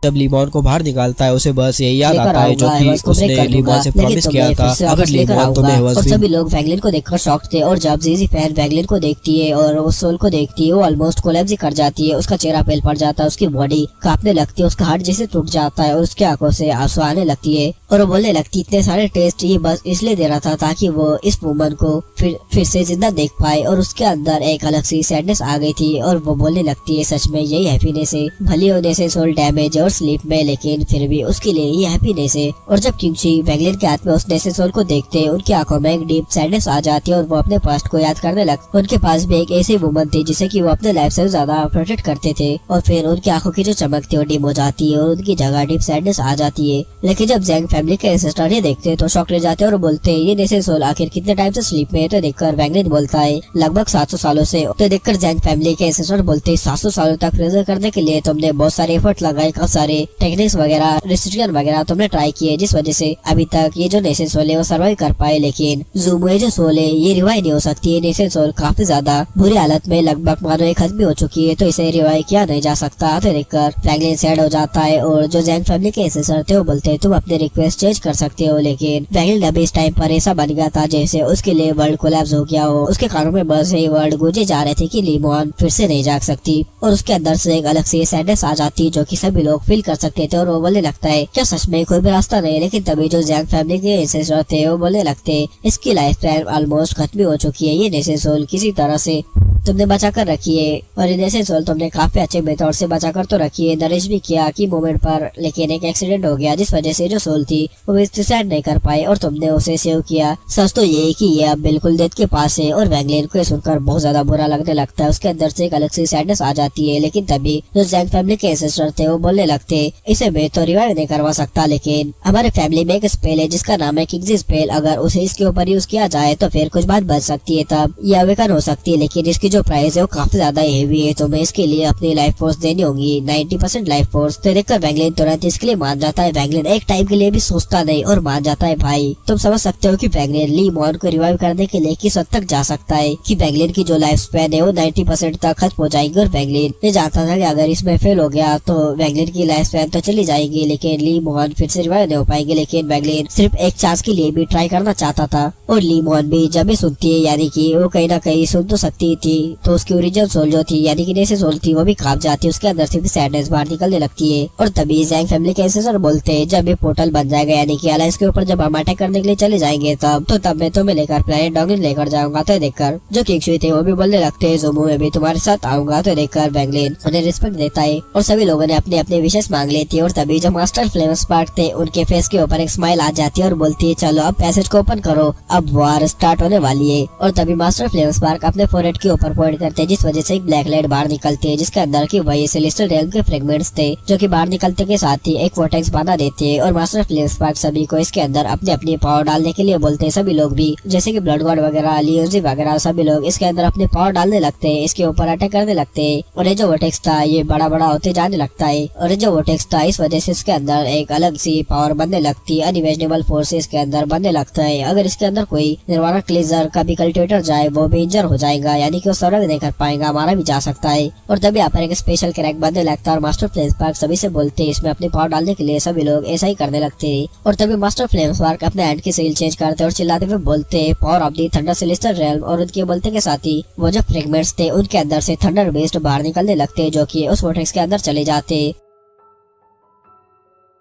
Speaker 2: जब लीमॉन को बाहर निकालता है उसे बस यही याद आता है जो कि उसने लीमॉन से प्रॉमिस किया था, अगर लीमॉन तुम्हें
Speaker 1: और सभी लोग वैंगलिन को देखकर शॉक थे। और जब जीजी फैन वैंगलिन को देखती है और उस सोल को देखती है वो ऑलमोस्ट कोलैप्स ही कर जाती है, उसका चेहरा पेल पड़ जाता है, उसकी बॉडी कांपने लगती है, उसका हार्ट जैसे टूट जाता है और उसकी आंखों से आंसू आने लगती है और वो बोलने लगती इतने सारे टेस्ट ये बस इसलिए दे रहा था ताकि वो इस वुमन को फिर से जिंदा देख पाए। और उसके अंदर एक अलग सी सैडनेस आ गई थी और वो बोलने लगती है सच में यही हैप्पीनेस है, भले होने से सोल डैमेज और स्लीप में, लेकिन फिर भी उसके लिए ये हैप्पीनेस है। और जब किंगची वैंगलिन के हाथ में उस नेशन सोल को देखते हैं उनकी आंखों में एक डीप सैडनेस आ जाती है और वो अपने पास्ट को याद करने लगते। उनके पास भी एक ऐसी वुमन थी जिसे कि वो अपने लाइफ से ज्यादा प्रोटेक्ट करते थे और फिर उनकी आंखों की जो चमक थी वो डिम हो जाती है और उनकी जगह डीप सैडनेस आ जाती है। लेकिन जब जैंग फैमिली के एंसेस्टर ये देखते हैं तो शॉक रह जाते हैं और बोलते हैं ये नेशन सोल आखिर कितने टाइम से स्लीप में है। तो देखकर वैंगलिन बोलता है लगभग 700 सालों से। तो देखकर जैंग फैमिली के एंसेस्टर बोलते हैं 700 सालों तक प्रिजर्व करने के लिए तुमने बहुत सारे एफर्ट लगाए, काफी सारे टेक्निक्स वगैरह रिस्ट्रिक्शन वगैरह तुमने ट्राई किए, जिस वजह से अभी तक ये जो नेशन सोल है वो सर्वाइव कर पाए। लेकिन ज़ूमो जो सोल है ये रिवाइव नहीं हो सकती है, नेशन सोल काफी ज्यादा बुरी हालत में लगभग मानो एक खत्म हो चुकी है, तो इसे रिवाइव किया नहीं जा सकता। तो देखकर वैंगलिन सैड हो जाता है और जो जैंग फैमिली के एंसेस्टर थे वो बोलते हैं तुम अपने रिक्वेस्ट चेंज कर सकते हो। लेकिन वैंगलिन अभी इस टाइम पर ऐसा बन गया था जैसे उसके लिए वर्ल्ड कोलैप्स हो गया हो, उसके कानों में बस ये वर्ड गूंजे जा रहे थे कि लीमॉन फिर से नहीं जाग सकती और उसके अंदर से एक अलग सी सैडनेस आ जाती जो कि सभी लोग फील कर सकते थे। और वो बोलने लगता है क्या सच में कोई भी रास्ता नहीं। लेकिन तभी जो जैंग फैमिली के एंसेस्टर थे वो बोलने लगते इसकी लाइफ टाइम ऑलमोस्ट खत्म हो चुकी है, ये नेशन सोल किसी तरह से तुमने बचा कर रखी है और ये नेशन सोल तुमने काफी अच्छे मेथड से बचा कर तो रखी है, नरिश भी किया कि मोमेंट पर, लेकिन एक एक्सीडेंट हो गया जिस वजह से जो सोल थी वो डिसाइड नहीं कर पाई और तुमने उसे सेव किया। सच तो ये कि ये अब बिल्कुल डेथ के पास है। और वैंगलिन को सुनकर बहुत ज्यादा बुरा लगने लगता है, उसके अंदर से एक अलग सी सैडनेस आ जाती है। लेकिन तभी जो जैंग फैमिली के एंसेस्टर थे वो बोलने लगते इसे मैं तो रिवाइव नहीं करवा सकता, लेकिन हमारे फैमिली में एक स्पेल है जिसका नाम है किंग्स स्पेल, अगर उसे इसके ऊपर यूज किया जाए तो फिर कुछ बात बच सकती है, तब यह अवेकन हो सकती है। लेकिन इसकी जो प्राइस है वो काफी ज्यादा हेवी है, तो मैं इसके लिए अपनी लाइफ फोर्स देनी होगी 90% लाइफ फोर्स। तो देखकर वैंगलिन तुरंत इसके लिए मान जाता है। वैंगलिन एक टाइम के लिए भी सोचता नहीं और मान जाता है। भाई तुम समझ सकते हो कि वैंगलिन लीमॉन को रिवाइव करने के लिए किस हद तक जा सकता है कि वैंगलिन की जो लाइफ स्पैन है वो 90% तक खत्म हो जाएगी। और वैंगलिन ये जानता था कि अगर इसमें फेल हो गया तो वैंगलिन की लाइफ स्पैन तो चली जाएगी, लेकिन लीमॉन फिर से रिवाइव नहीं हो पाएंगे। लेकिन वैंगलिन सिर्फ एक चांस के लिए भी ट्राई करना चाहता था। और लीमॉन भी जब भी सुनती है, यानी कि वो कहीं ना कहीं सुन तो सकती थी, तो उसकी ओरिजिनल सोल जो थी यानी कि नेशन सोल थी वो भी कांप जाती है, उसके अंदर से भी सैडनेस बाहर निकलने लगती है। और तभी जैंग फैमिली के एंसेस्टर बोलते हैं जब ये पोर्टल बन जाएगा, यानी कि अलायंस के ऊपर जब हम अटैक करने के लिए चले जाएंगे तब मैं तुम्हें लेकर प्लेनेट डॉगिन लेकर जाऊंगा। तो देखकर जो किंगशुई थे वो भी बोलने लगते हैं ज़ूमो मैं भी तुम्हारे साथ आऊंगा। तो देखकर वैंगलिन उन्हें रिस्पेक्ट देता है और सभी लोगों ने अपने अपने विश विशेष मांग लेती है और तभी जो मास्टर फ्लेम स्पार्क थे उनके फेस के ऊपर एक स्माइल आ जाती है और बोलती है चलो अब पैसेज को ओपन करो, अब वार स्टार्ट होने वाली है। और तभी मास्टर फ्लेम स्पार्क अपने फोरहेड के ऊपर पॉइंट करते हैं, जिस वजह से एक ब्लैक लाइट बाहर निकलती है जिसके अंदर की वही सेलेस्टियल रेल्म के फ्रेगमेंट्स थे जो कि बाहर निकलते के साथ ही एक वोर्टेक्स बना देते हैं। और मास्टर फ्लेम स्पार्क सभी को इसके अंदर अपनी अपनी पावर डालने के लिए बोलते हैं। सभी लोग भी जैसे कि ब्लड गॉड वगैरह, लियोजी वगैरह सभी लोग इसके अंदर अपने पावर डालने लगते हैं, इसके ऊपर अटैक करने लगते हैं। और ये जो वोर्टेक्स था ये बड़ा बड़ा होते जाने लगता है और ये जो वोर्टेक्स था इस वजह से इसके अंदर एक अलग सी पावर बनने लगती है, अनइमेजिनेबल फोर्सेस के अंदर बनने लगता है। अगर इसके अंदर कोई निर्वाणा क्लेजर का भी कल्टिवेटर जाए वो भी इंजर हो जाएगा, यानी कि वो सर्वाइव नहीं कर पाएगा, मारा भी जा सकता है। और तभी यहाँ पर एक स्पेशल क्रैक बनने लगता है और मास्टर फ्लेम स्पार्क सभी से बोलते हैं इसमें अपनी पावर डालने के लिए सभी लोग ऐसा ही करने लगते हैं। और तभी मास्टर फ्लेम स्पार्क अपने हैंड की सील चेंज करते और चिल्लाते हुए बोलते हैं power of the thunder celestial realm. और उनके बोलते के साथ ही वो जो फ्रेगमेंट्स थे उनके अंदर से थंडर बेस्ड बाहर निकलने लगते हैं जो कि उस वोर्टेक्स के अंदर चले जाते हैं।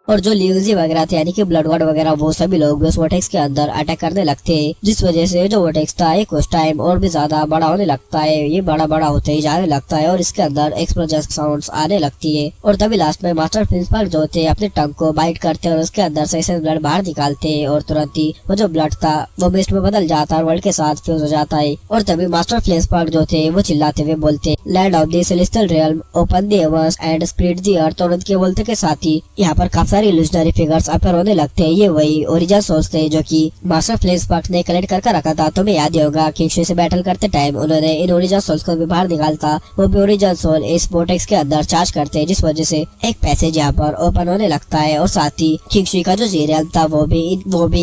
Speaker 1: और जो लियोजी वगैरह थे यानी कि ब्लड गॉड वगैरह वो सभी लोग उस वोर्टेक्स के अंदर अटैक करने लगते हैं, जिस वजह से जो वोर्टेक्स था एक कुछ टाइम और भी ज्यादा बड़ा होने लगता है। ये बड़ा बड़ा होते ही जाने लगता है और इसके अंदर एक्सप्लोजन साउंड्स आने लगती है। और तभी लास्ट में मास्टर फ्लेम स्पार्क जो थे अपने टंग को बाइट करते और उसके अंदर से ब्लड बाहर निकालते और तुरंत ही वो जो ब्लड था वो मिस्ट में बदल जाता है और वर्ल्ड के साथ फ्यूज हो जाता है। और तभी मास्टर फ्लेम स्पार्क जो थे वो चिल्लाते हुए बोलते land of the celestial realm, open the heavens and split the earth. और उनके बोलते के साथ ही यहाँ पर काफी सारी इल्यूजनरी फिगर्स अपीयर होने लगते हैं। ये वही ओरिजिनल सोल्स थे जो कि मास्टर फ्लेम स्पार्क ने कलेक्ट करके रखा था। तुम्हें याद ही होगा किंगशे से बैटल करते टाइम उन्होंने इन ओरिजिनल सोल्स को भी बाहर निकालता, वो भी ओरिजिनल सोल इस वोर्टेक्स के अंदर चार्ज करते हैं, जिस वजह से एक पैसेज यहाँ पर ओपन होने लगता है। और साथ ही किंगशे का जो जेरियम था वो भी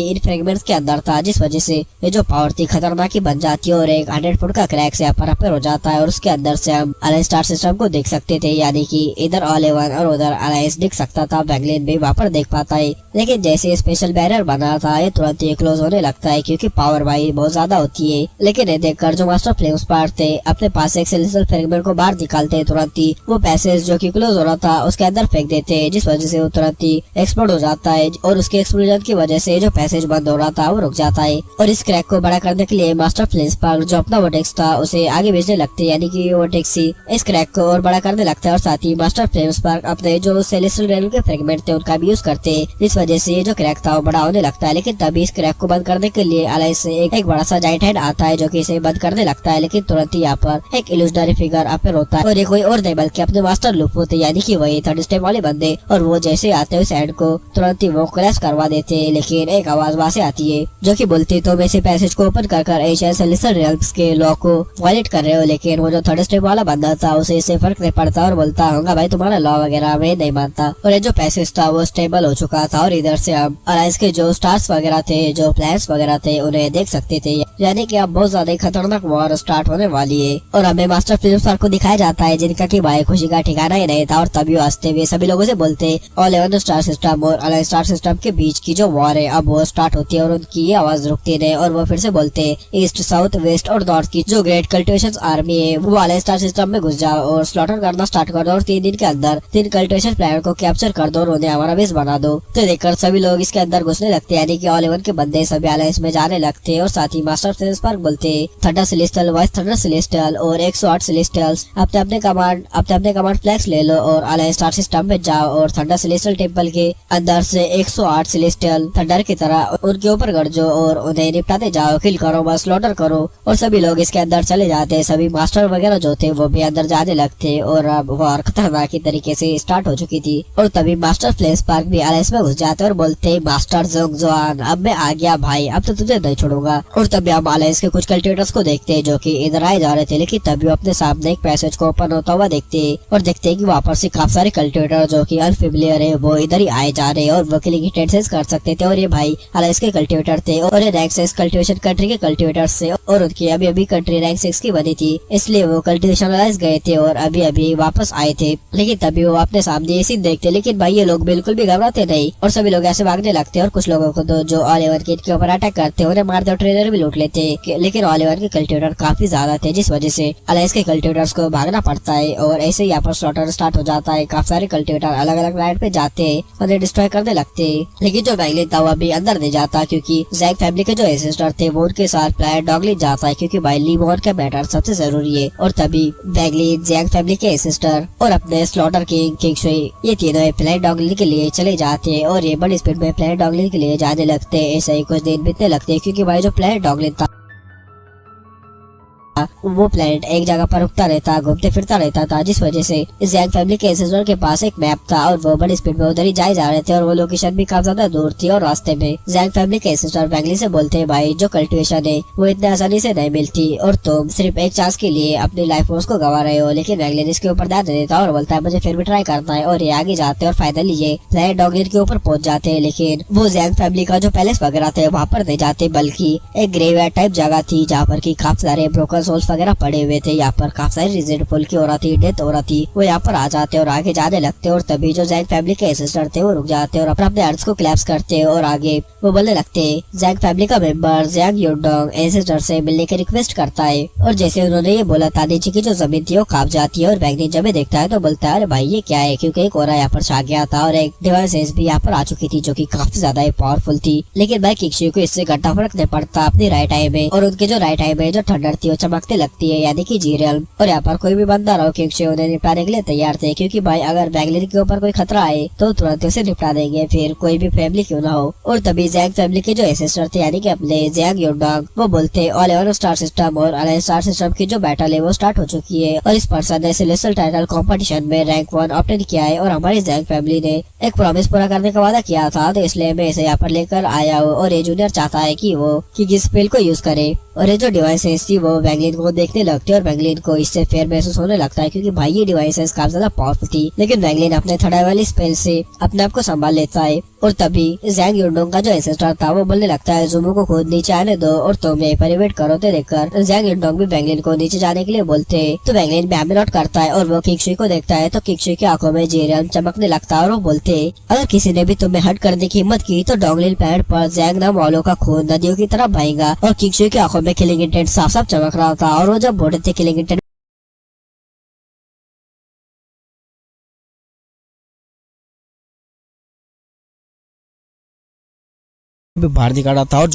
Speaker 1: इन फ्रेगमेंट्स के अंदर था, जिस वजह से ये जो पावर थी खतरनाक ही बन जाती है और एक 100 फुट का क्रैक यहाँ पर अपीयर हो जाता है। और उसके अंदर से हम अलायंस स्टार सिस्टम को देख सकते थे, यानी कि इधर ऑल एवन और उधर अलायंस दिख सकता था। बैंगलेन भी वहाँ पर देख पाता है, लेकिन जैसे स्पेशल बैरियर बना था ये तुरंत ही क्लोज होने लगता है क्योंकि पावर भाई बहुत ज्यादा होती है। लेकिन ये देखकर जो मास्टर फ्लेम स्पार्क थे अपने पास एक सेलेस्टियल फ्रेगमेंट को बाहर निकालते हैं, तुरंत ही वो पैसेज जो कि क्लोज हो रहा था उसके अंदर फेंक देते हैं, जिस वजह से वो तुरंत ही एक्सप्लोड हो जाता है। और उसके एक्सप्लोजन की वजह से जो पैसेज बंद हो रहा था वो रुक जाता है। और इस क्रैक को बड़ा करने के लिए मास्टर फ्लेम स्पार्क जो अपना वोर्टेक्स था उसे आगे भेजने लगते हैं, यानी कि वोर्टेक्स ही इस क्रैक को और बड़ा करने लगता है। और साथ ही मास्टर फ्लेम स्पार्क अपने जो सेलेस्टियल रेल्म के फ्रेगमेंट थे उनका भी यूज करते हैं, जिस वजह से ये जो क्रैक था वो बड़ा होने लगता है। लेकिन तभी इस क्रैक को बंद करने के लिए अलायंस से एक बड़ा सा जाइंट हेड आता है जो कि इसे बंद करने लगता है। लेकिन तुरंत ही यहाँ पर एक इल्यूजनरी फिगर अपीयर होता है और ये कोई और नहीं बल्कि अपने मास्टर लुफो थे, यानी कि वही थर्ड स्टेप वाले बंदे। और वो जैसे आते हैं उस हैंड को तुरंत ही वो क्रैश करवा देते हैं, लेकिन एक आवाज वहाँ से आती है जो कि बोलती है तुम ऐसे पैसेज को ओपन कर एशियन सेलेस्टियल रेल्म्स के लॉ को वायलेट कर रहे हो। लेकिन वो जो थर्ड स्टेप वाला बंदा था उसे इससे फर्क नहीं पड़ता और बोलता होगा भाई तुम्हारा लॉ वगैरह मैं नहीं मानता। और ये जो पैसेज था वो स्टेबल हो चुका था और इधर से हम अलायंस के जो स्टार्स वगैरह थे, जो प्लैनेट्स वगैरह थे उन्हें देख सकते थे, यानी कि अब बहुत ज्यादा खतरनाक वॉर स्टार्ट होने वाली है। और हमें मास्टर फ्लेम स्पार्क को दिखाया जाता है जिनका की भाई खुशी का ठिकाना ही नहीं था। और तभी हंसते हुए सभी लोगों से बोलते ऑल एवन स्टार सिस्टम और अलायंस स्टार सिस्टम के बीच की जो वॉर है अब वो स्टार्ट होती है। और उनकी ये आवाज रुकती नहीं और वो फिर से बोलते ईस्ट, साउथ, वेस्ट और नॉर्थ की जो ग्रेट कल्टिवेशन आर्मी है वो अलायंस स्टार सिस्टम में घुस जाओ और स्लॉटर करना स्टार्ट कर दो और 3 दिन के अंदर 3 कल्टिवेशन प्लैनेट को कैप्चर कर दो और उन्हें हमारा बेस बना दो। तो देखकर सभी लोग इसके अंदर घुसने लगते हैं, यानी कि ऑल एवन के बंदे सभी अलायंस में जाने लगते हैं। और साथ ही मास्टर फ्लेम स्पार्क बोलते thunder celestial, vice thunder celestial और 108 सेलेस्टियल्स अपने अपने कमांड फ्लैग्स ले लो और अलायंस स्टार सिस्टम में जाओ और थंडर सेलेस्टियल टेम्पल के अंदर से 108 सेलेस्टियल थंडर की तरह उनके ऊपर गरजो और उन्हें निपटाते जाओ, किल करो, बस स्लॉटर करो। और सभी लोग इसके अंदर चले जाते हैं, सभी मास्टर वगैरह जो थे वो भी अंदर जाने लगते और अब वॉर खतरनाक तरीके से स्टार्ट हो चुकी थी। और तभी मास्टर फ्लेम स्पार्क भी अलायंस में घुस जाते और बोलते मास्टर जोंगजुआन अब मैं आ गया भाई, अब तो तुझे नहीं छोड़ूंगा। और तभी हम अलायंस के कुछ कल्टिवेटर्स को देखते हैं जो कि इधर आए जा रहे थे, लेकिन तभी वो अपने सामने एक पैसेज को ओपन होता हुआ देखते हैं और देखते हैं कि वहाँ पर से काफी सारे कल्टिवेटर जो कि अनफेमिलियर है वो इधर ही आए जा रहे हैं और वो किलिंग टेंसेस कर सकते थे। और ये भाई अलायंस के कल्टिवेटर थे और ये रैंक 6 कल्टिवेशन कंट्री के कल्टिवेटर से और उनकी अभी अभी कंट्री रैंक 6 की बनी थी, इसलिए वो कल्टिवेशन अलायंस गए थे और अभी अभी वापस आए थे। लेकिन तभी वो अपने सामने ये सीन देखते, लेकिन भाई ये लोग बिल्कुल भी घबराते नहीं और सभी लोग ऐसे भागने लगते और कुछ लोगों को तो जो ऑल एवन के ऊपर अटैक करते उन्हें मारते और ट्रेनर भी लूट लेते, लेकिन ओलिवर के कल्टिवेटर काफी ज्यादा थे, जिस वजह से अलाइस के कल्टिवेटर्स को भागना पड़ता है और ऐसे यहाँ पर स्लॉटर स्टार्ट हो जाता है। काफी सारे कल्टिवेटर अलग अलग प्लैनेट पे जाते हैं और उन्हें डिस्ट्रॉय करने लगते हैं, लेकिन जो वैगलिन था वह भी अंदर नहीं जाता क्योंकि जैक फैमिली के जो एंसेस्टर थे वो उनके साथ प्लैनेट डॉगलिन जाता है, क्योंकि भाई लीमोर का मैटर सबसे जरूरी है। और तभी वैगलिन, जैक फैमिली के एंसेस्टर और अपने स्लॉटर किंग किंगशुई ये तीनों प्लैनेट डॉगलिन के लिए चले जाते हैं और ये बड़ी स्पीड में प्लैनेट डॉगलिन के लिए जाने लगते हैं। ऐसे ही कुछ दिन बीतने लगते हैं क्योंकि भाई जो प्लैनेट डॉगलिन था वो प्लैनेट एक जगह पर रुकता रहता, घूमते फिरता रहता था, जिस वजह से जैक फैमिली के एंसेस्टर के पास एक मैप था और वो बड़ी स्पीड में उधर ही जा रहे थे और वो लोकेशन भी काफी ज्यादा दूर थी। और रास्ते में जैक फैमिली के एंसेस्टर वैगलिन से बोलते हैं, भाई जो कल्टिवेशन है वो इतने आसानी से नहीं मिलती और तुम सिर्फ एक चांस के लिए अपनी लाइफ फोर्स को गवा रहे हो। लेकिन वैगलिन इसके ऊपर ध्यान दे देता और बोलता है मुझे फिर भी ट्राई करना है। और ये आगे जाते और फाइनली ये प्लैनेट डॉगलिन के ऊपर पहुंच जाते हैं, लेकिन वो जैक फैमिली का जो पैलेस वगैरह थे वहाँ पर नहीं जाते, बल्कि एक ग्रेवयार्ड टाइप जगह थी जहाँ पर की काफी सारे ब्रोकन सोल्स वगैरह पड़े हुए थे। यहाँ पर काफी सारी रिजेंटफुल की हो रहा थी, डेथ हो रहा थी, वो यहाँ पर आ जाते और आगे जाने लगते और तभी जो जैक फैमिली के एंसेस्टर थे वो रुक जाते और अपने अर्थ को क्लैप्स करते और आगे वो बोलने लगते। जैक फैमिली का मेंबर जैंग युडोंग एंसेस्टर से मिलने की रिक्वेस्ट करता है और जैसे उन्होंने ये बोला था नीचे की जो जमीन थी वो कांप जाती है और वैगलिन जब ये देखता है तो बोलता है अरे भाई ये क्या है, क्योंकि एक और यहाँ पर छा गया था और एक डिवाइस भी यहाँ पर आ चुकी थी जो की काफी ज्यादा पावरफुल थी। लेकिन भाई किंगशुई को इससे घंटा फर्क नहीं पड़ता अपनी राइट आई में, और उनके जो राइट आई में जो थंडर थी वो चमकते लगती है, यानी कि जीरियल। और यहाँ पर कोई भी बंदा रहो किंगशुई उन्हें निपटाने के लिए तैयार थे, क्योंकि भाई अगर वैगलिन के ऊपर कोई खतरा आए तो तुरंत उसे निपटा देंगे, फिर कोई भी फैमिली क्यों ना हो। और तभी जैक फैमिली के जो एंसेस्टर थे यानी कि अपने जैंग युडोंग वो बोलते ओलिवर स्टार सिस्टम और अलायंस स्टार सिस्टम की जो बैटल है वो स्टार्ट हो चुकी है और इस पर्सन ने सेलेस्टियल टाइटल कंपटीशन में रैंक 1 ऑब्टेन किया है और हमारी जैक फैमिली ने एक प्रॉमिस पूरा करने का वादा किया था, तो इसलिए मैं इसे यहाँ पर लेकर आया हूँ। और ये जूनियर चाहता है कि वो किस स्पेल को यूज करे और ये जो डिवाइसेस थी वो वैगलिन को देखने लगती है और वैगलिन को इससे फेयर महसूस होने लगता है, क्योंकि भाई ये डिवाइसेस काफी ज्यादा पावरफुल थी। लेकिन वैगलिन अपने थर्ड वाली स्पेल से अपने आप को संभाल लेता है और तभी जैंग युडोंग का जो एंसेस्टर था वो बोलने लगता है जुमो को खुद नीचे आने दो और तुम यहीं पर वेट करो। तो देखकर जैंग युडोंग भी वैगलिन को नीचे जाने के लिए बोलते हैं, तो वैगलिन भी हमें नोट करता है और वो किंगशुई को देखता है तो किंगशुई की आंखों में जीरियम चमकने लगता है और वो बोलते हैं अगर किसी ने भी तुम्हें हट करने की हिम्मत की तो डॉगलिन प्लैनेट पर जैंग नाम वालों का खून नदियों की तरफ बहेगा। और किंगशुई की आंखों में किलिंग इंटेंट साफ साफ चमक रहा था और वो जब बोलते थे किलिंग इंटेंट
Speaker 2: बाहर निकाला था और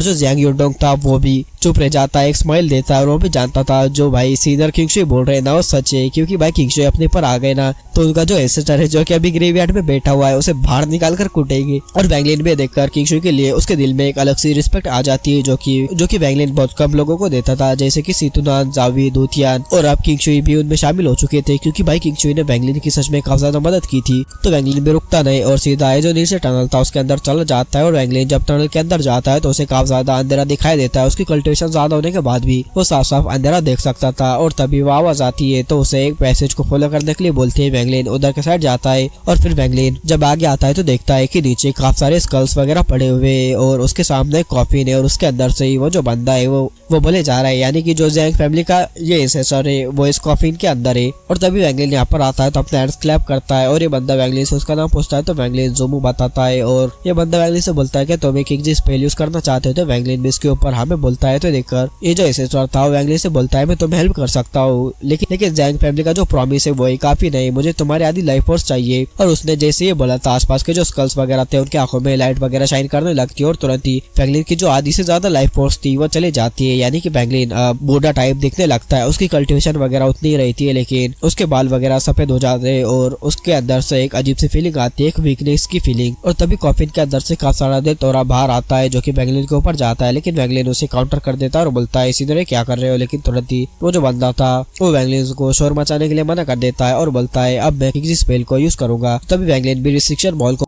Speaker 2: जो जैंग युडोंग था वो भी चुप रह जाता है, एक स्माइल देता है और वो भी जानता था जो भाई सीनियर किंगशुई बोल रहे हैं ना वो सच है, क्योंकि भाई किंगशुई अपने पर आ गए ना तो उनका जो एंसेस्टर है जो कि अभी ग्रेवयार्ड में बैठा हुआ है उसे बाहर निकाल कर कूटेंगे। और वैगलिन भी देखकर किंगशुई के लिए उसके दिल में एक अलग सी रिस्पेक्ट आ जाती है जो कि वैगलिन बहुत कम लोगों को देता था, जैसे कि सीतुनान, जावी, दूतियान और अब किंगशुई भी उनमें शामिल हो चुके थे, क्योंकि भाई किंगशुई ने वैगलिन की सच में काफी ज्यादा मदद की थी। तो वैगलिन भी रुकता नहीं और सीधा जो नीचे टनल था उसके अंदर चला जाता है और वैगलिन जब टनल के अंदर जाता है तो उसे काफी ज्यादा अंधेरा दिखाई देता है। उसकी कल्टिवेशन ज्यादा होने के बाद भी वो साफ साफ अंधेरा देख सकता था और तभी वो आवाज आती है तो उसे एक पैसेज को फॉलो करने के लिए बोलते हैं। वैगलिन उधर के साइड जाता है और फिर वैगलिन जब आगे आता है तो देखता है कि नीचे काफी सारे स्कल्स वगैरह पड़े हुए और उसके सामने कॉफिन है और उसके अंदर से ही वो जो बंदा है वो बोले जा रहा है, यानी कि जो जैंग फैमिली का ये एंसेस्टर है वो इस कॉफिन के अंदर है। और तभी वैगलिन यहाँ पर आता है तो अपने हैंड्स क्लैप करता है और ये बंदा वैगलिन से उसका नाम पूछता है तो वैगलिन जोमू बताता है और ये बंदा वैगलिन से बोलता है कि तुम एक जी स्पेल यूज करना चाहते हो तो वैगलिन भी इसके ऊपर हमें बोलता है। तो देखकर ये जो एंसेस्टर था वैगलिन से बोलता है मैं तुम्हें हेल्प कर सकता हूँ, लेकिन जैंग फैमिली का जो प्रॉमिस है वही काफी नहीं, मुझे तुम्हारी आधी लाइफ फोर्स चाहिए। और उसने जैसे ये बोला था आसपास के जो स्कल्स वगैरह थे उनकी आंखों में लाइट वगैरह शाइन करने लगती है और तुरंत ही वैगलिन की जो आधी से ज्यादा लाइफ फोर्स थी वो चली जाती है, यानी कि वैगलिन बूढ़ा टाइप दिखने लगता है। उसकी कल्टिवेशन वगैरह उतनी ही रहती है लेकिन उसके बाल वगैरह सफेद हो जाते हैं और उसके अंदर से एक अजीब सी फीलिंग आती है, एक वीकनेस की फीलिंग। और तभी कॉफिन के अंदर से काफी सारा दिल तोड़ा बाहर आता है जो कि वैगलिन के ऊपर जाता है, लेकिन वैगलिन उसे काउंटर कर देता है और बोलता है सीधे क्या कर रहे हो। लेकिन तुरंत ही वो जो बंदा था वो वैगलिन को शोर मचाने के लिए मना कर देता है और बोलता है अब मैं किसी स्पेल को यूज करूंगा। तभी वैगलिन भी रिस्ट्रिक्शन बॉल को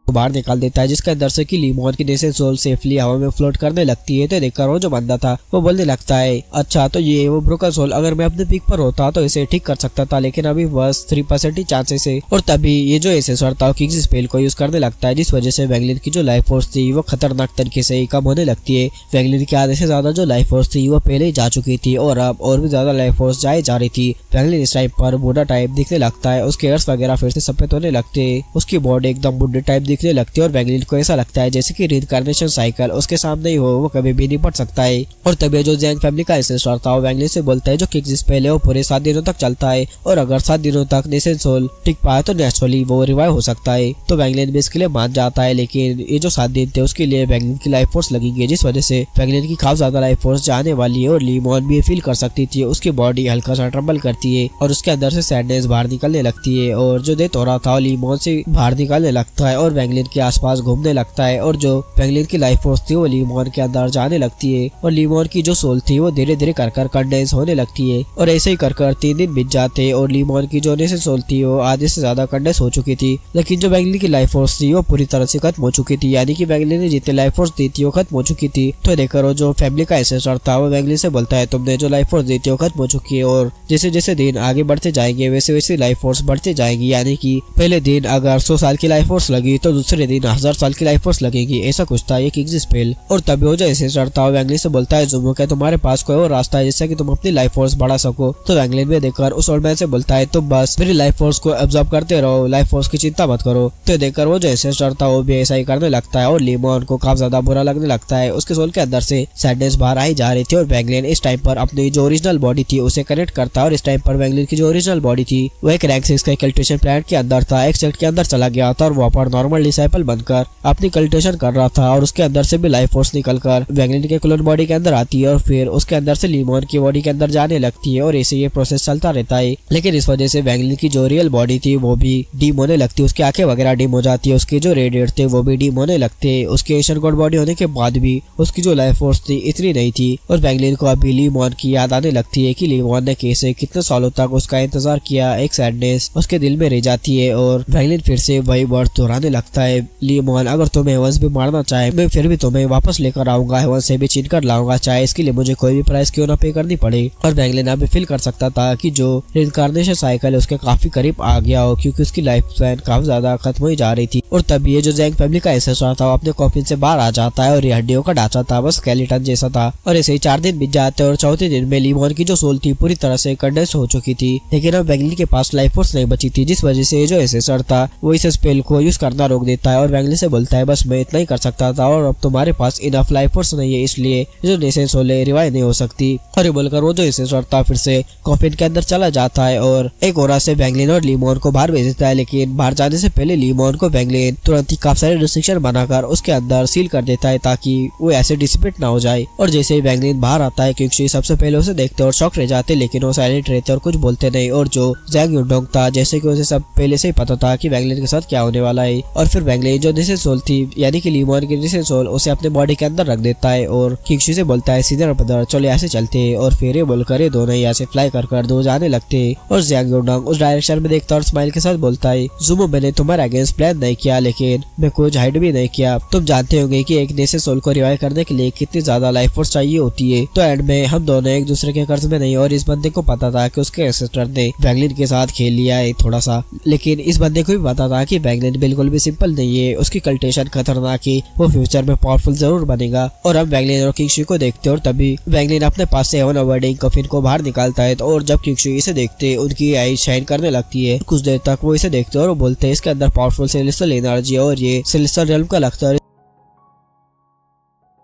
Speaker 2: बाहर निकाल देता है जिसके अंदर से कि लीमोन की नेसेंस सोल सेफली हवा में फ्लोट करने लगती है। तो देखकर वो जो बंदा था वो बोलने लगता है अच्छा तो ये वो ब्रोकन सोल अगर मैं अपने पीक पर होता तो इसे ठीक कर सकता था, लेकिन अभी बस 3% ही चांसेस है। और तभी ये जो एंसेस्टर था किंग्स स्पेल को यूज करने लगता है जिस वजह से वैगलिन की जो लाइफ फोर्स थी वो खतरनाक तरीके से ही कम होने लगती है। वैगलिन की आधे से ज्यादा जो लाइफ फोर्स थी वो पहले ही जा चुकी थी और अब और भी ज्यादा लाइफ फोर्स जाए जा रही थी। वैगलिन इस टाइम पर बूढ़ा टाइप दिखने लगता है, उसके एयर्स वगैरह फिर से सफेद होने लगते, उसकी बॉडी एकदम बुढ़े टाइप दिखने दिखने लगती है और वैंगलिन को ऐसा लगता है जैसे कि रीइंकार्नेशन साइकिल उसके सामने ही हो, वो कभी भी नहीं पढ़ सकता है। और तभी जो जैंग फैमिली का एंसेस्टर था वो वैंगलिन से बोलता है जो किक जिस पहले वो पूरे 7 दिनों तक चलता है और अगर 7 दिनों तक नेसेंट सोल टिक पाए तो नेचुरली वो रिवाइव हो सकता है। तो वैंगलिन भी इसके लिए मान जाता है, लेकिन ये जो 7 दिन थे उसके लिए वैंगलिन की लाइफ फोर्स लगेगी, जिस वजह से वैंगलिन की काफी ज्यादा लाइफ फोर्स जाने वाली है। और लीमॉन भी फील कर सकती थी, उसकी बॉडी हल्का सा ट्रम्बल करती है और उसके अंदर से सैडनेस बाहर निकलने लगती है और जो डेथ हो रहा था लीमॉन से बाहर निकलने लगता है और वैंगलिन के आसपास घूमने लगता है। और जो वैंगलिन की लाइफ फोर्स थी वो लीमॉन के अंदर जाने लगती है और लीमॉन की जो सोल थी वो धीरे धीरे कर कंडेंस होने लगती है। और ऐसे ही कर 3 दिन बीत जाते और लीमॉन की जो नेसेंट सोल थी वो आधे से ज्यादा कंडेंस हो चुकी थी, लेकिन जो वैंगलिन की लाइफ फोर्स थी वो पूरी तरह से खत्म हो चुकी थी, यानी कि वैंगलिन ने जितनी लाइफ फोर्स दी थी वो खत्म हो चुकी थी। तो देखकर जो फैमिली का एंसेस्टर था वो वैंगलिन से बोलता है तुमने जो लाइफ फोर्स दी थी वो खत्म हो चुकी है और जैसे जैसे दिन आगे बढ़ते जाएंगे वैसे वैसे लाइफ फोर्स बढ़ते जाएगी, यानी कि पहले दिन अगर 100 साल की लाइफ फोर्स लगी तो दूसरे दिन 1000 साल की लाइफ फोर्स लगेगी, ऐसा कुछ था ये किंग्स स्पेल। और तभी वो जो एंसेस्टर था वैंगलिन से बोलता है जुमो क्या तुम्हारे पास कोई और रास्ता है जिससे कि तुम अपनी लाइफ फोर्स बढ़ा सको। तो वैंगलिन में देखकर उस ओल्ड मैन से बोलता है तुम बस मेरी लाइफ फोर्स को एब्जॉर्ब करते रहो, लाइफ फोर्स की चिंता मत करो। तो देखकर वो जो एंसेस्टर था वो भी ऐसा ही करने लगता है और लीमॉन को काफी ज्यादा बुरा लगने लगता है, उसके सोल के अंदर से सैडनेस बाहर आई जा रही थी। और वैंगलिन इस टाइम पर अपनी जो ओरिजिनल बॉडी थी उसे कनेक्ट करता है और इस टाइम पर वैंगलिन की जो ओरिजिनल बॉडी थी वो एक रैंक 6 का कल्टिवेशन प्लांट के अंदर था, एक सेक्ट के अंदर चला गया था और वहाँ पर नॉर्मल डिसाइपल बनकर अपनी कल्टिवेशन कर रहा था और उसके अंदर से भी लाइफ फोर्स निकलकर वैंगलिन के क्लोन बॉडी के अंदर आती है और फिर उसके अंदर से लीमॉन की बॉडी के अंदर जाने लगती है और ऐसे ये प्रोसेस चलता रहता है। लेकिन इस वजह से वैंगलिन की जो रियल बॉडी थी वो भी डीम होने लगती है, उसकी आंखें वगैरह डीम हो जाती है, उसके जो रेडिएट थे वो भी डीम होने लगते। उसके एशियन गॉड बॉडी होने के बाद भी उसकी जो लाइफ फोर्स थी इतनी नहीं थी और वैंगलिन को अभी लीमॉन की याद आने लगती है कि लीमॉन ने कैसे कितने सालों तक उसका इंतजार किया, एक सैडनेस उसके दिल में रह जाती है और वैंगलिन फिर से वही वर्ड दोहराने लगता है लीमॉन अगर तुम्हें हेवंस भी मारना चाहे मैं फिर भी तुम्हें वापस लेकर आऊंगा, हेवंस से भी छीन कर लाऊंगा, चाहे इसके लिए मुझे कोई भी प्राइस क्यों ना पे करनी पड़े। और वैंगलिन अभी फील कर सकता था कि जो रिइंकार्नेशन साइकिल है उसके काफी करीब आ गया हो क्योंकि उसकी लाइफ स्पैन काफी ज्यादा खत्म हो जा रही थी। और तभी ये जो जैंग फैमिली का एंसेस्टर था वो अपने कॉफिन से बाहर आ जाता है और ये हड्डियों का ढांचा था, बस स्केलेटन जैसा था। और ऐसे ही 4 दिन बीत जाते और चौथे दिन में लीमॉन की जो सोल थी पूरी तरह से कंडेंस हो चुकी थी, लेकिन अब वैंगलिन के पास लाइफ फोर्स नहीं बची थी, जिस वजह से जो एंसेस्टर था वो इस स्पेल को यूज करना रोक देता है और वैंगलिन से बोलता है बस मैं इतना ही कर सकता था और अब तुम्हारे पास इनफ लाइफ फोर्स नहीं है, इसलिए जो नेसेंट सोल है रिवाइव नहीं हो सकती। और ये बोलकर वो जो एंसेस्टर था फिर से कॉफिन के अंदर चला जाता है और एक ओरा से वैंगलिन और लीमॉन को बाहर भेज देता है, लेकिन बाहर जाने से पहले लीमॉन को वैंगलिन तुरंत ही काफी सारे रिस्ट्रिक्शन बनाकर उसके अंदर सील कर देता है ताकि वो ऐसे डिसिपेट ना हो जाए। और जैसे ही वैंगलिन बाहर आता है क्योंकि सबसे पहले उसे देखते और शॉक रह जाते, लेकिन वो साइलेंट रहते और कुछ बोलते नहीं। और जो जैंग युडोंग था जैसे कि उसे सब पहले से ही पता था कि वैंगलिन के साथ क्या होने वाला है और फिर वैंगलिन जो नेसेंट सोल थी यानी कि लीमॉन की नेसेंट सोल उसे अपने बॉडी के अंदर रख देता है और किंगशू से बोलता है सीनियर ब्रदर चलो ऐसे चलते हैं। और फिर ये बोलकर ये दोनों यहाँ से फ्लाई कर दो जाने लगते और जैंग युडोंग उस डायरेक्शन में देखता और स्माइल के साथ बोलता है जुमो मैंने तुम्हारे अगेंस्ट प्लान नहीं किया, लेकिन मैं कुछ हाइड भी नहीं किया। तुम जानते होंगे कि एक नेसेंट सोल को रिवाइव करने के लिए कितनी ज्यादा लाइफ फोर्स चाहिए होती है। तो एंड में हम दोनों एक दूसरे के कर्ज में नहीं और इस बंदे को पता था कि उसके एंसेस्टर ने वैंगलिन के साथ खेल लिया है थोड़ा सा, लेकिन इस बंदे को भी पता था कि वैंगलिन बिल्कुल भी सिंपल नहीं है, उसकी कल्टेशन खतरनाक है, वो फ्यूचर में पावरफुल जरूर बनेगा। और हम वैंगलिन और किंगशू को देखते और तभी वैंगलिन अपने पास से हेवन अवॉइडिंग कॉफिन को बाहर निकालता है और जब किंगशू इसे देखते उनकी आई शाइन करने लगती है। कुछ देर तक वो इसे देखते और वो बोलते हैं इसके अंदर पावरफुल सेलेस्टियल एनर्जी और ये सेलेस्टियल रियल्म का लगता है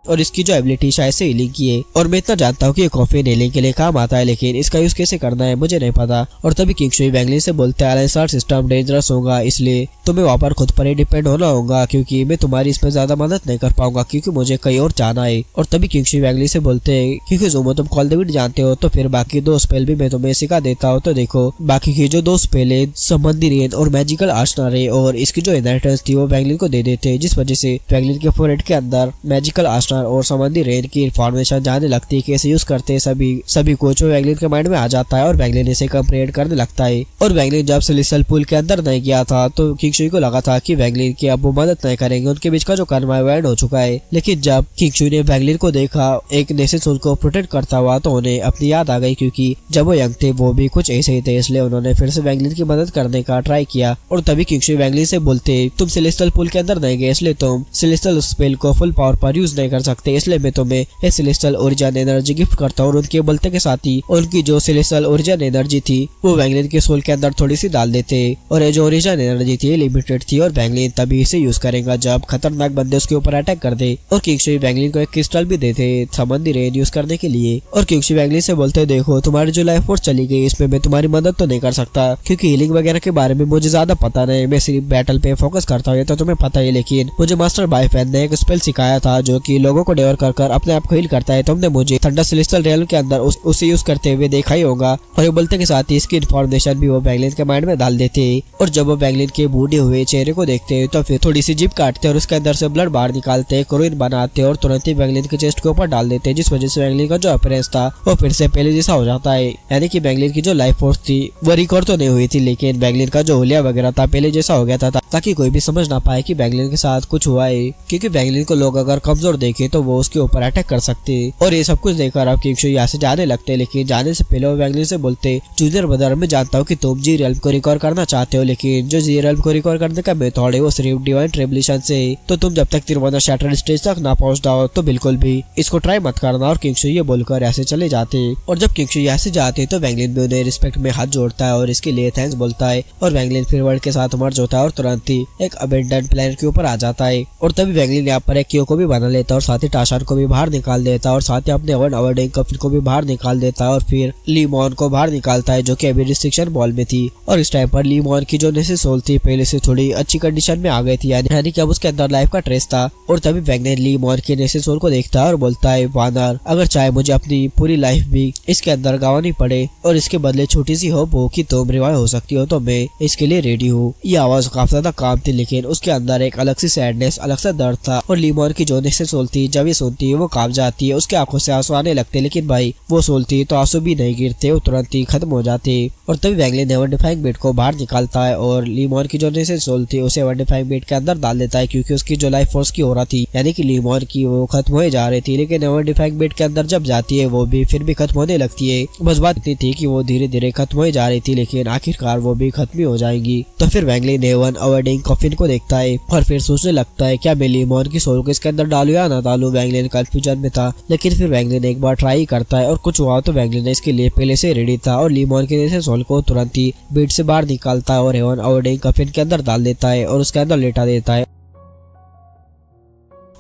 Speaker 2: और इसकी जो एबिलिटी शायद से हीलिंग की है। और मैं इतना जानता हूँ कि ये कॉफिन हीलिंग के लिए काम आता है, लेकिन इसका यूज कैसे करना है मुझे नहीं पता। और तभी किंगशू वैंगलिन से बोलते हैं अलायंस सिस्टम डेंजरस होगा, इसलिए तुम्हें वहाँ पर खुद पर ही डिपेंड होना होगा क्योंकि मैं तुम्हारी इसमें ज्यादा मदद नहीं कर पाऊंगा क्योंकि मुझे कहीं और जाना है। और तभी किंगशू वैंगलिन से बोलते हैं क्योंकि जुमो तुम कॉल डेविड जानते हो तो फिर बाकी 2 स्पेल भी मैं तुम्हें सिखा देता हूँ। तो देखो बाकी की जो 2 स्पेल है संबंधी रेन और मैजिकल आर्सनर है और इसकी जो इनहेरिटेंस थी वो वैंगलिन को दे देते, जिस वजह से वैंगलिन के फोरहेड के अंदर मैजिकल आर्सनर और संबंधी रेन की इन्फॉर्मेशन जाने लगती है, कैसे यूज करते हैं सभी कुछ वैंगलिन के माइंड में आ जाता है और वैंगलिन इसे कंप्रेहेंड करने लगता है। और वैंगलिन जब सेलेस्टियल पूल के अंदर नहीं गया था तो किंगशू को लगा था कि वैंगलिन की अब वो मदद नहीं करेंगे, उनके बीच का जो कर्म है एंड हो चुका है। लेकिन जब किंगशू ने वैंगलिन को देखा एक नेसेंट सोल को प्रोटेक्ट करता हुआ तो उन्हें अपनी याद आ गई क्योंकि जब वो यंग थे वो भी कुछ ऐसे ही थे, इसलिए उन्होंने फिर से वैंगलिन की मदद करने का ट्राई किया। और तभी किंगशू वैंगलिन से बोलते तुम सेलेस्टियल पूल के अंदर नहीं गए इसलिए तुम सेलेस्टियल स्पेल को फुल पावर पर यूज नहीं कर कर सकते, इसलिए मैं तुम्हें एक सेलेस्टियल ओरिजिन एनर्जी गिफ्ट करता हूँ। उनके बोलते के साथ ही उनकी जो सेलेस्टियल ओरिजिन एनर्जी थी वो वैंगलिन के सोल के अंदर थोड़ी सी डाल देते और ये जो ओरिजिन एनर्जी थी लिमिटेड थी और वैंगलिन तभी इसे यूज करेगा जब खतरनाक बंदे उसके ऊपर अटैक कर दे। और किंगशुई वैंगलिन को एक क्रिस्टल भी देते समंदरी रेन यूज करने के लिए। और किंगशुई वैंगलिन से बोलते देखो तुम्हारी जो लाइफ फोर्स चली गई इसमें मैं तुम्हारी मदद तो नहीं कर सकता क्योंकि हीलिंग वगैरह के बारे में मुझे ज्यादा पता नहीं, मैं सिर्फ बैटल पे फोकस करता हूँ, ये तो तुम्हें पता ही। लेकिन मुझे मास्टर बायफेन ने एक स्पेल सिखाया था जो कि लोगों को डेवर कर अपने आप को हील करता है। तुमने मुझे थंडर सेलेस्टियल रियल्म के अंदर उसे यूज करते हुए देखा ही होगा। और ये बोलते के साथ ही इसकी इन्फॉर्मेशन भी वो वैंगलिन के माइंड में डाल देते और जब वो वैंगलिन के बूढ़े हुए चेहरे को देखते तो फिर थोड़ी सी जिप काटते और उसके अंदर से ब्लड बाहर निकालते, क्रोइन बनाते और तुरंत ही वैंगलिन के चेस्ट के ऊपर डाल देते, जिस वजह से वैंगलिन का जो अपीयरेंस था वो फिर से पहले जैसा हो जाता है। यानी कि वैंगलिन की जो लाइफ फोर्स थी वो रिकॉर्ड तो नहीं हुई थी लेकिन वैंगलिन का जो होलिया वगैरह था पहले जैसा हो गया था ताकि कोई भी समझ ना पाए कि वैंगलिन के साथ कुछ हुआ है, क्योंकि वैंगलिन को लोग अगर कमजोर देखे तो वो उसके ऊपर अटैक कर सकते। और ये सब कुछ देखकर अब किंगशुई यहाँ से जाने लगते, लेकिन जाने से पहले वो वैंगलिन से बोलते जूनियर ब्रदर मैं जानता हूँ कि तुम जी रियल्म को रिकॉर्ड करना चाहते हो, लेकिन जो जी रियल्म को रिकॉर्ड करने का मेथड है वो सिर्फ डिवाइन ट्रिब्यूलेशन से, तो तुम जब तक तिरवाना शैटर्ड स्टेज तक ना पहुंच जाओ तो बिल्कुल भी इसको ट्राई मत करना। और किंगशुई ये बोलकर ऐसे चले जाते और जब किंगशुई यहाँ से जाते तो वैंगलिन भी उन्हें रिस्पेक्ट में हाथ जोड़ता है और इसके लिए थैंक्स बोलता है और वैंगलिन फिर वर्ल्ड के साथ मर्ज होता है और तुरंत ही एक अबेंडन प्लेनेट के ऊपर आ जाता है। और तभी वैंगलिन यहाँ पर एक क्यू को भी बना लेता है और साथ ही टाशान को भी बाहर निकाल देता है और साथ ही अपने वन अवर्डिंग कफिन को भी बाहर निकाल देता है और फिर लीमॉन को बाहर निकालता है जो कि अभी रिस्ट्रिक्शन बॉल में थी। और इस टाइम पर लीमॉन की जो नेसेस सोल थी पहले से थोड़ी अच्छी कंडीशन में आ गई थी, यानी कि अब उसके अंदर लाइफ का ट्रेस था। और तभी वैंगलिन लीमॉन की नेसेस सोल को देखता है और बोलता है वानर अगर चाहे मुझे अपनी पूरी लाइफ भी इसके अंदर गंवानी पड़े और इसके बदले छोटी सी होप हो कि तुम रिवाइव हो सकती हो तो मैं इसके लिए रेडी हूँ। ये आवाज काफी ज्यादा काम थी लेकिन उसके अंदर एक अलग सी सैडनेस, अलग सा दर्द था। और लीमॉन की जो नेसेस सोल थी जब ये सुनती है वो कांप जाती है, उसके आंखों से आंसू आने लगते, लेकिन भाई वो सोल थी तो आंसू भी नहीं गिरते, वो तुरंत ही खत्म हो जाते। और तभी वैंगलिन नेवर डिफाइंग बीट को बाहर निकालता है और लीमॉन की जो नेसेस सोल थी उसे नेवर डिफाइंग बीट के अंदर डाल देता है क्योंकि उसकी जो लाइफ फोर्स की हो रहा थी यानी कि लीमॉन की वो खत्म हो जा रही थी, लेकिन नेवर डिफाइंग बीट के अंदर जब जाती है वो भी फिर भी खत्म होने लगती है। बस बात इतनी थी कि वो धीरे धीरे खत्म हो जा रही थी लेकिन आखिरकार वो भी खत्म हो जाएंगी। तो फिर वैंगलिन नेवन अवर्डिंग कॉफिन को देखता है और फिर सोचने लगता है क्या मैं लीमॉन की सोल को इसके अंदर डालू या ना डालू। वैंगलिन कंफ्यूजन में था लेकिन फिर वैंगलिन एक बार ट्राई करता है और कुछ हुआ तो वैंगलिन इसके लिए पहले से रेडी था और लीमॉन के जैसे सोल को तुरंत ही बीट से बाहर निकालता है और हेवन अवर्डिंग कॉफिन के अंदर डाल देता है और उसके अंदर लेटा देता है।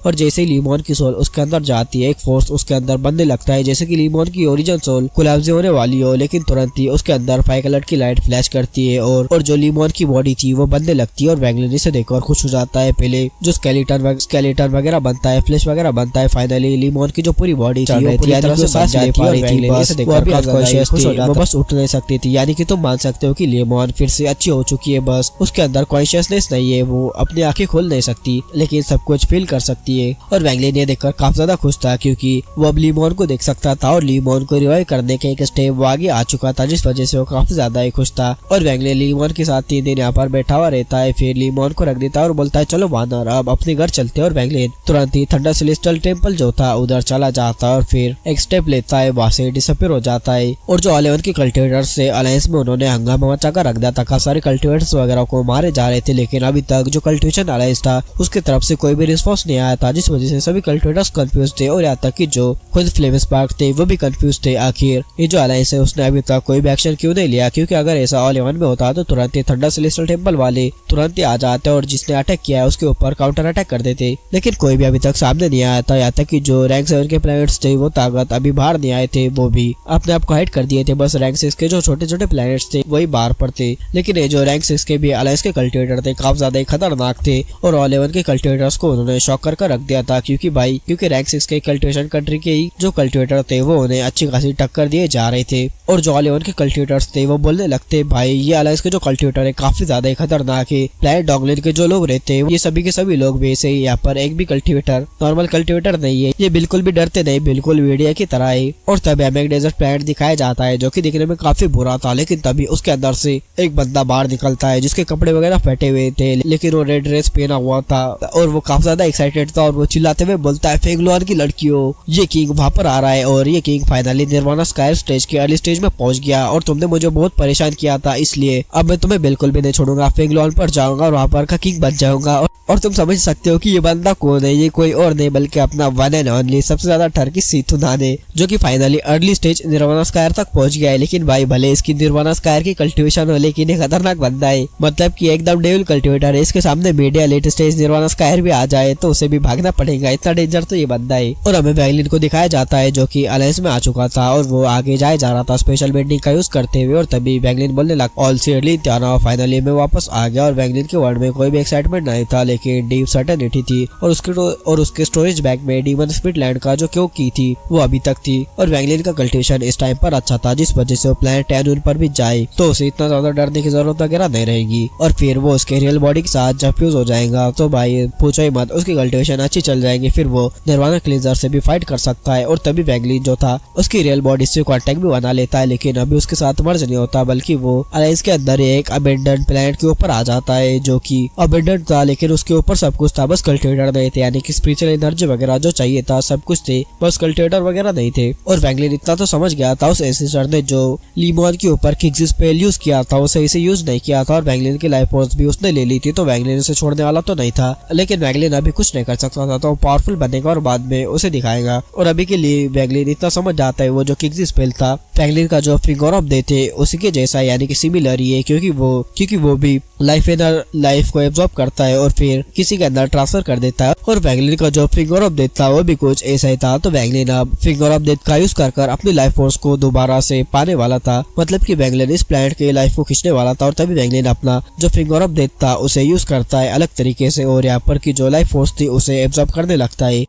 Speaker 2: और जैसे ही लीमॉन की सोल उसके अंदर जाती है एक फोर्स उसके अंदर बनने लगता है जैसे कि लीमॉन की ओरिजिन सोल कोलैप्स होने वाली हो, लेकिन तुरंत ही उसके अंदर 5 कलर की लाइट फ्लैश करती है और जो लीमॉन की बॉडी थी वो बनने लगती है और वैंगलिन इसे देखकर खुश हो जाता है। पहले जो स्केलेटन वगैरह बनता है, फ्लैश वगैरह बनता है, फाइनली लीमॉन की जो पूरी बॉडी थी वो पूरी तरह से सांस ले पा रही थी, वो बस उठ नहीं सकती थी। यानी कि तुम मान सकते हो कि लीमॉन फिर से अच्छी हो चुकी है, बस उसके अंदर कॉन्शियसनेस नहीं है, वो अपनी आंखें खोल नहीं सकती लेकिन सब कुछ फील कर सकती है। और वैंगलिन ये देखकर काफी ज्यादा खुश था क्योंकि वो अब लीमॉन को देख सकता था और लीमॉन को रिवाइव करने के एक स्टेप वो आगे आ चुका था, जिस वजह से वो काफी ज्यादा ही खुश था। और वैंगलिन लीमॉन के साथ 3 दिन यहाँ पर बैठा हुआ रहता है, फिर लीमॉन को रख देता है और बोलता है चलो वानर अब अपने घर चलते हैं। और वैंगलिन तुरंत ही थंडर सेलेस्टियल टेम्पल जो था उधर चला जाता है और फिर एक स्टेप लेता है, वहाँ से डिसअपीयर हो जाता है। और जो ऑलिवन के कल्टिवेटर्स से अलायंस में उन्होंने हंगामा मचा कर रख दिया था, काफी सारे कल्टिवेटर्स वगैरह को मारे जा रहे थे, लेकिन अभी तक जो कल्टिवेशन अलायंस था उसकी तरफ से कोई भी रिस्पॉन्स नहीं आया था, जिस वजह से सभी कल्टिवेटर्स कंफ्यूज थे और यहाँ तक कि जो खुद फ्लेम स्पार्क थे वो भी कंफ्यूज थे। आखिर ये जो अलायंस है उसने अभी तक कोई भी एक्शन क्यों नहीं लिया, क्योंकि अगर ऐसा ऑल इवन में होता तो तुरंत ही थंडर सेलेस्टियल टेम्पल वाले तुरंत ही आ जाते और जिसने अटैक किया है उसके ऊपर काउंटर अटैक कर देते, लेकिन कोई भी अभी तक सामने नहीं आया था। यहाँ तक कि जो रैंक 7 के प्लैनेट्स थे वो ताकत अभी बाहर नहीं आए थे, वो भी अपने आप को हाइड कर दिए थे, बस रैंक 6 के जो छोटे छोटे प्लैनेट्स थे वही बाहर पर थे। लेकिन ये जो रैंक 6 के भी अलायंस के कल्टिवेटर थे काफी ज्यादा खतरनाक थे और ऑल इवन के कल्टिवेटर्स को उन्होंने शॉक कर रख दिया था, क्योंकि रैंक 6 के कल्टिवेशन कंट्री के ही जो कल्टिवेटर थे वो उन्हें अच्छी खासी टक्कर दिए जा रहे थे। और जो ऑल इवन के कल्टिवेटर्स थे वो बोलने लगते भाई ये अलायंस के जो कल्टिवेटर है काफी ज्यादा खतरनाक है, प्लैनेट डॉगलिन के जो लोग रहते हैं ये सभी के सभी लोग वैसे ही, यहाँ पर एक भी कल्टिवेटर नॉर्मल कल्टिवेटर नहीं है, ये बिल्कुल भी डरते नहीं, बिल्कुल वीडियो की तरह है। और तब हमें एक डेजर्ट प्लैनेट दिखाया जाता है जो कि दिखने में काफी बुरा था, लेकिन तभी उसके अंदर से एक बंदा बाहर निकलता है जिसके कपड़े वगैरह फटे हुए थे लेकिन वो रेड ड्रेस पहना हुआ था और वो काफी ज्यादा एक्साइटेड आता है और वो चिल्लाते हुए बोलता है, फेगलोआन की लड़कियों, ये किंग वहाँ पर आ रहा है और ये king finally nirvana sky stage के अर्ली स्टेज में पहुंच गया और तुमने मुझे बहुत परेशान किया था, इसलिए अब मैं तुम्हें बिल्कुल भी नहीं छोड़ूंगा। फेगलोआन पर जाऊंगा और वहाँ पर का किंग बन जाऊंगा। और तुम समझ सकते हो कि ये बंदा कौन है, ये कोई और नहीं बल्कि अपना वन एंड ओनली सबसे ज्यादा ठरकी सीथुनान है, जो कि finally early stage nirvana square तक पहुंच गया है। लेकिन भाई भले इसकी निर्वाणा स्कायर की कल्टिवेशन हो, लेकिन ये खतरनाक बंदा है, मतलब कि एकदम डेविल कल्टिवेटर है। इसके सामने media late stage nirvana square भी आ जाए तो उसे भी भागना पड़ेगा, इतना डेंजर तो ये बंदा है। और हमें वैगलिन को दिखाया जाता है जो कि अलायंस में आ चुका था और वो आगे जाए जा रहा था स्पेशल बेंडिंग का यूज करते हुए। और तभी वैगलिन बोलने लगा, ऑल सीडली त्याना, फाइनली मैं वापस आ गया। और वैगलिन के वर्ड में कोई भी एक्साइटमेंट नहीं था, लेकिन डीप सर्टेनिटी थी। और उसके स्टोरेज बैग में डीमन स्पिरिट लैंड का जो क्यों की थी वो अभी तक थी। और वैगलिन का कल्टिवेशन इस टाइम पर अच्छा था, जिस वजह से वो प्लैनेट टैनून पर भी जाए तो उसे इतना ज्यादा डरने की जरूरत वगैरह नहीं रहेगी। और फिर वो उसके रियल बॉडी के साथ जब फ्यूज हो जाएगा तो भाई पूछो ही मत, उसकी कल्टिवेशन अच्छी चल जाएगी। फिर वो निर्वाणा क्लींजर से भी फाइट कर सकता है। और तभी वैगलिन जो था उसकी रियल बॉडी से कांटेक्ट भी बना लेता है, लेकिन अभी उसके साथ मर्ज नहीं होता, बल्कि वो अलायंस के अंदर एक अबेंडन प्लैनेट के ऊपर आ जाता है, जो कि अबेंडन था लेकिन उसके ऊपर सब कुछ था, बस कल्टिवेटर नहीं थे, यानी कि स्पिरिचुअल एनर्जी वगैरह जो चाहिए था सब कुछ थे, बस कल्टिवेटर वगैरह नहीं थे। और वैगलिन इतना तो समझ गया था उस एंसेस्टर ने जो लीमोन के ऊपर किक्स स्पेल यूज किया था उसे इसे यूज नहीं किया था, और वैगलिन की लाइफ फोर्स भी उसने ले ली थी, तो वैगलिन उसे छोड़ने वाला तो नहीं था। लेकिन वैगलिन अभी कुछ नहीं कर सकता था, तो पावरफुल बनेगा और बाद में उसे दिखाएगा। और अभी के लिए वैगलिन इतना समझ जाता है वो जो किक्स स्पेल था वैगलिन का जो फिंगर ऑफ डे थे उसी के जैसा, यानी कि सिमिलर ही है, क्योंकि वो भी लाइफ को एब्जॉर्ब करता है और फिर किसी के अंदर ट्रांसफर कर देता है। और वैगलिन का जो फिंगर ऑफ डेथ था वो भी कुछ ऐसा ही था, तो वैगलिन अब फिंगर ऑफ डेथ का यूज कर अपनी लाइफ फोर्स को दोबारा से पाने वाला था, मतलब कि वैगलिन इस प्लैनेट के लाइफ को खींचने वाला था। और तभी वैगलिन अपना जो फिंगर ऑफ डेथ था उसे यूज करता है अलग तरीके से, और यहाँ पर की जो लाइफ फोर्स थी उसे एब्जॉर्ब करने लगता है।